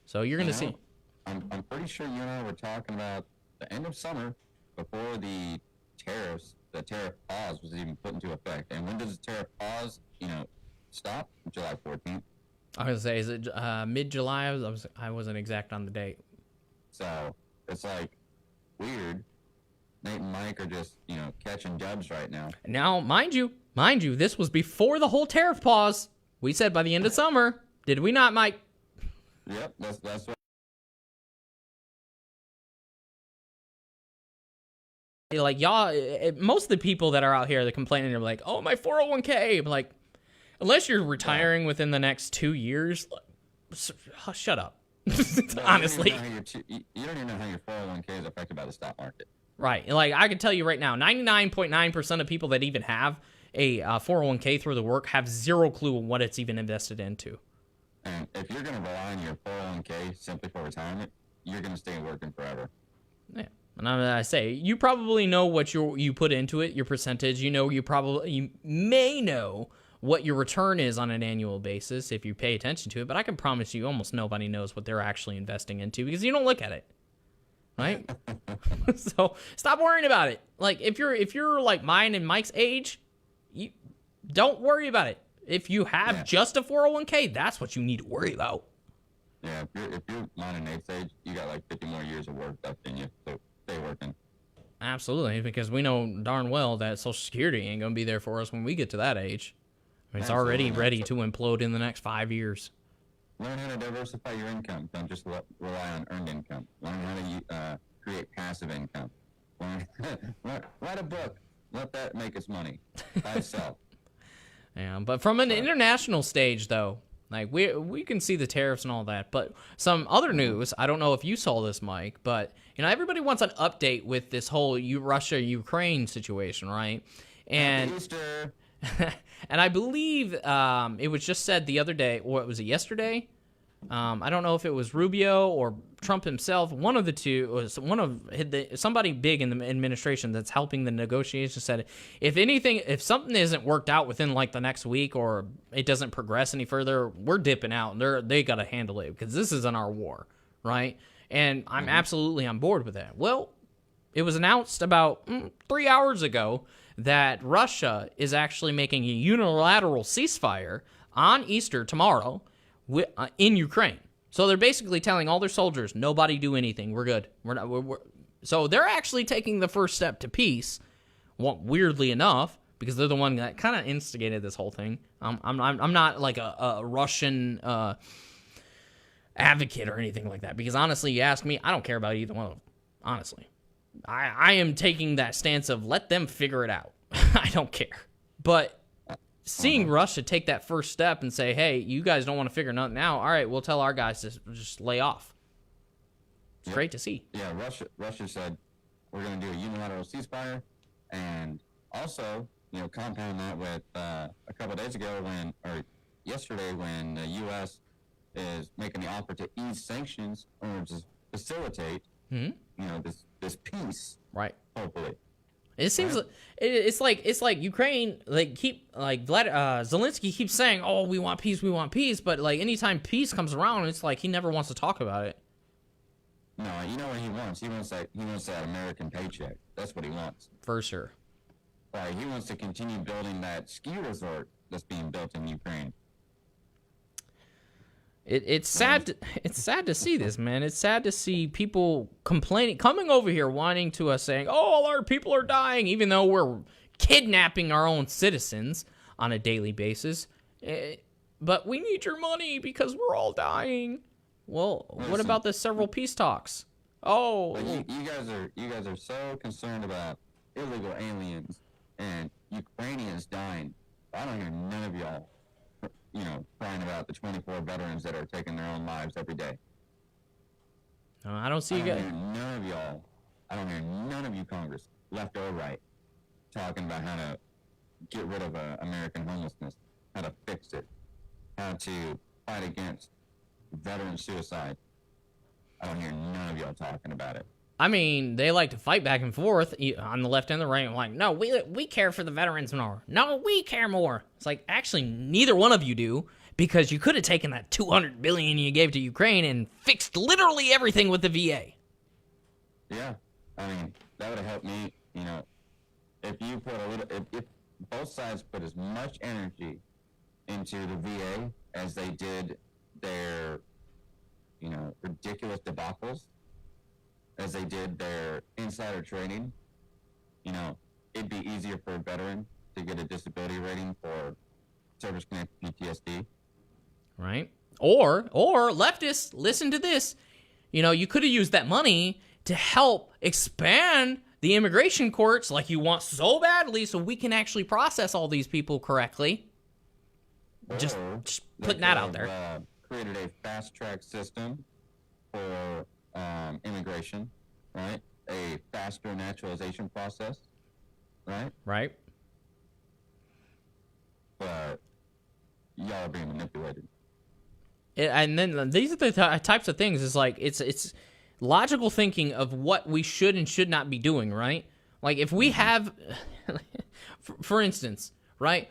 [SPEAKER 1] So you're going to see.
[SPEAKER 2] I'm pretty sure you and I were talking about the end of summer before the tariff pause was even put into effect. And when does the tariff pause, stop? July 14th.
[SPEAKER 1] I was going to say, is it mid-July? I wasn't exact on the date.
[SPEAKER 2] So it's like weird. Nate and Mike are just, catching dubs right now.
[SPEAKER 1] Now, mind you, this was before the whole tariff pause. We said by the end of summer. Did we not, Mike?
[SPEAKER 2] Yep, that's what.
[SPEAKER 1] Like, y'all, most of the people that are out here that complaining are like, oh, my 401k. I'm like, unless you're retiring within the next 2 years, shut up. Honestly.
[SPEAKER 2] You don't even know how your 401k is affected by the stock market.
[SPEAKER 1] Right. Like, I can tell you right now, 99.9% of people that even have a 401k through the work have zero clue what it's even invested into.
[SPEAKER 2] And if you're going to rely on your 401k simply for retirement, you're going to stay working forever.
[SPEAKER 1] Yeah. And I say, you probably know what you put into it, your percentage. You may know what your return is on an annual basis if you pay attention to it, but I can promise you almost nobody knows what they're actually investing into because you don't look at it. Right? So stop worrying about it. Like, if you're like mine and Mike's age, you don't worry about it. If you have just a 401k, that's what you need to worry about.
[SPEAKER 2] Yeah, if you're mine and Nate's age, you got like 50 more years of work left in you, so stay working.
[SPEAKER 1] Absolutely, because we know darn well that Social Security ain't going to be there for us when we get to that age. I mean, it's already ready to implode in the next 5 years.
[SPEAKER 2] Learn how to diversify your income. Don't just rely on earned income. Learn how to create passive income. Write a book. Let that make us money by itself.
[SPEAKER 1] Yeah, but from an international stage, though, like we can see the tariffs and all that. But some other news, I don't know if you saw this, Mike, but everybody wants an update with this whole Russia-Ukraine situation, right? And
[SPEAKER 2] Easter.
[SPEAKER 1] And I believe it was just said the other day, or was it yesterday? I don't know if it was Rubio or Trump himself. One of the two was somebody big in the administration that's helping the negotiations said, if something isn't worked out within like the next week or it doesn't progress any further, we're dipping out and they got to handle it because this isn't our war, right? And I'm absolutely on board with that. Well, it was announced about 3 hours ago that Russia is actually making a unilateral ceasefire on Easter tomorrow in Ukraine. So they're basically telling all their soldiers, nobody do anything. We're good. So they're actually taking the first step to peace. Well, weirdly enough, because they're the one that kind of instigated this whole thing. I'm not like a Russian advocate or anything like that. Because honestly, you ask me, I don't care about either one of them. Honestly, I am taking that stance of let them figure it out. I don't care. But seeing Russia take that first step and say, hey, you guys don't want to figure nothing out, all right, we'll tell our guys to just lay off. It's great to see.
[SPEAKER 2] Yeah, Russia said we're going to do a unilateral ceasefire, and also, compound that with a couple of days ago yesterday when the U.S. is making the offer to ease sanctions or just facilitate, this peace.
[SPEAKER 1] Right.
[SPEAKER 2] Hopefully.
[SPEAKER 1] It seems it's like Ukraine Zelensky keeps saying, "Oh, we want peace," but like anytime peace comes around, it's like he never wants to talk about it.
[SPEAKER 2] No, you know what he wants? He wants that American paycheck. That's what he wants.
[SPEAKER 1] For sure.
[SPEAKER 2] Right, he wants to continue building that ski resort that's being built in Ukraine.
[SPEAKER 1] It's sad. It's sad to see this, man. It's sad to see people complaining, coming over here, whining to us, saying, "Oh, all our people are dying," even though we're kidnapping our own citizens on a daily basis. But we need your money because we're all dying. Well, what about the several peace talks? Oh,
[SPEAKER 2] you guys are so concerned about illegal aliens and Ukrainians dying. I don't hear none of y'all crying about the 24 veterans that are taking their own lives every day.
[SPEAKER 1] I don't see you guys.
[SPEAKER 2] I don't hear none of you Congress, left or right, talking about how to get rid of American homelessness, how to fix it, how to fight against veteran suicide. I don't hear none of y'all talking about it.
[SPEAKER 1] I mean, they like to fight back and forth on the left and the right. Like, no, we care for the veterans more. No, we care more. It's like, actually, neither one of you do, because you could have taken that $200 billion you gave to Ukraine and fixed literally everything with the VA.
[SPEAKER 2] Yeah, I mean, that would have helped me. If you put if both sides put as much energy into the VA as they did their, ridiculous debacles, as they did their insider trading, it'd be easier for a veteran to get a disability rating for service-connected PTSD.
[SPEAKER 1] Right? Or leftists, listen to this. You could have used that money to help expand the immigration courts like you want so badly so we can actually process all these people correctly. Just putting that out there.
[SPEAKER 2] Created a fast-track system for immigration, right? A faster naturalization process, right?
[SPEAKER 1] Right.
[SPEAKER 2] But y'all are being manipulated.
[SPEAKER 1] And then these are the types of things. Is like it's logical thinking of what we should and should not be doing, right? Like if we have, for instance, right?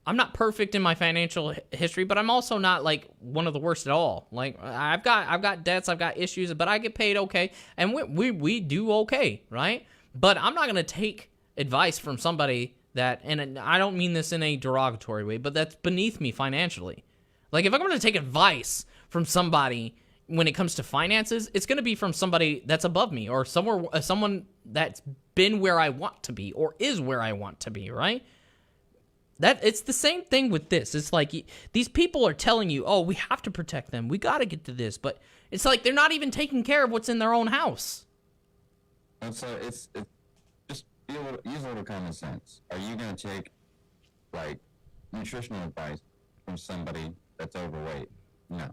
[SPEAKER 1] I'm not perfect in my financial history, but I'm also not like one of the worst at all. Like I've got debts, I've got issues, but I get paid okay, and we do okay, right? But I'm not gonna take advice from somebody that, and I don't mean this in a derogatory way, but that's beneath me financially. Like if I'm gonna take advice from somebody when it comes to finances, it's gonna be from somebody that's above me or someone that's been where I want to be or is where I want to be, right? It's the same thing with this. It's like these people are telling you, oh, we have to protect them. We got to get to this. But it's like they're not even taking care of what's in their own house.
[SPEAKER 2] And so it's just use a little common sense. Are you going to take, like, nutritional advice from somebody that's overweight? No.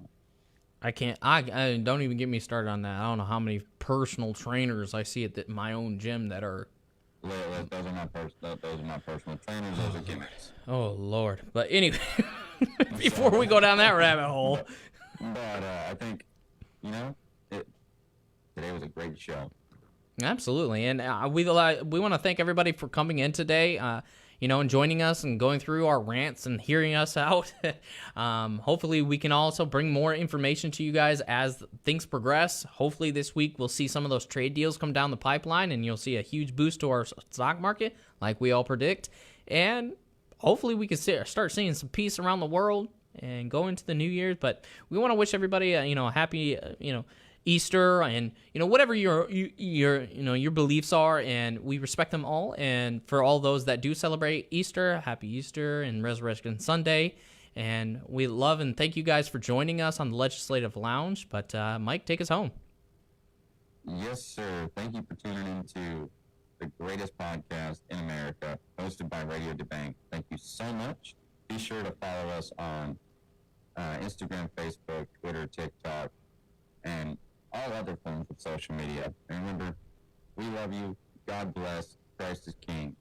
[SPEAKER 1] I can't. I don't even get me started on that. I don't know how many personal trainers I see at my own gym that are
[SPEAKER 2] Those are my personal trainers. Those are gimmicks.
[SPEAKER 1] Oh Lord! But anyway, before we go down that rabbit hole,
[SPEAKER 2] but I think today was a great show.
[SPEAKER 1] Absolutely, and we want to thank everybody for coming in today. And joining us and going through our rants and hearing us out. Hopefully we can also bring more information to you guys as things progress. Hopefully this week we'll see some of those trade deals come down the pipeline and you'll see a huge boost to our stock market like we all predict. And hopefully we can start seeing some peace around the world and go into the New Year's. But we want to wish everybody a happy, Easter and whatever your beliefs are, and we respect them all. And for all those that do celebrate Easter, happy Easter and Resurrection Sunday. And we love and thank you guys for joining us on the Legislative Lounge. But Mike, take us home.
[SPEAKER 2] Yes, sir. Thank you for tuning into the greatest podcast in America, hosted by Radio DaBang. Thank you so much. Be sure to follow us on Instagram, Facebook, Twitter, TikTok, and all other forms of social media. And remember, we love you. God bless. Christ is King.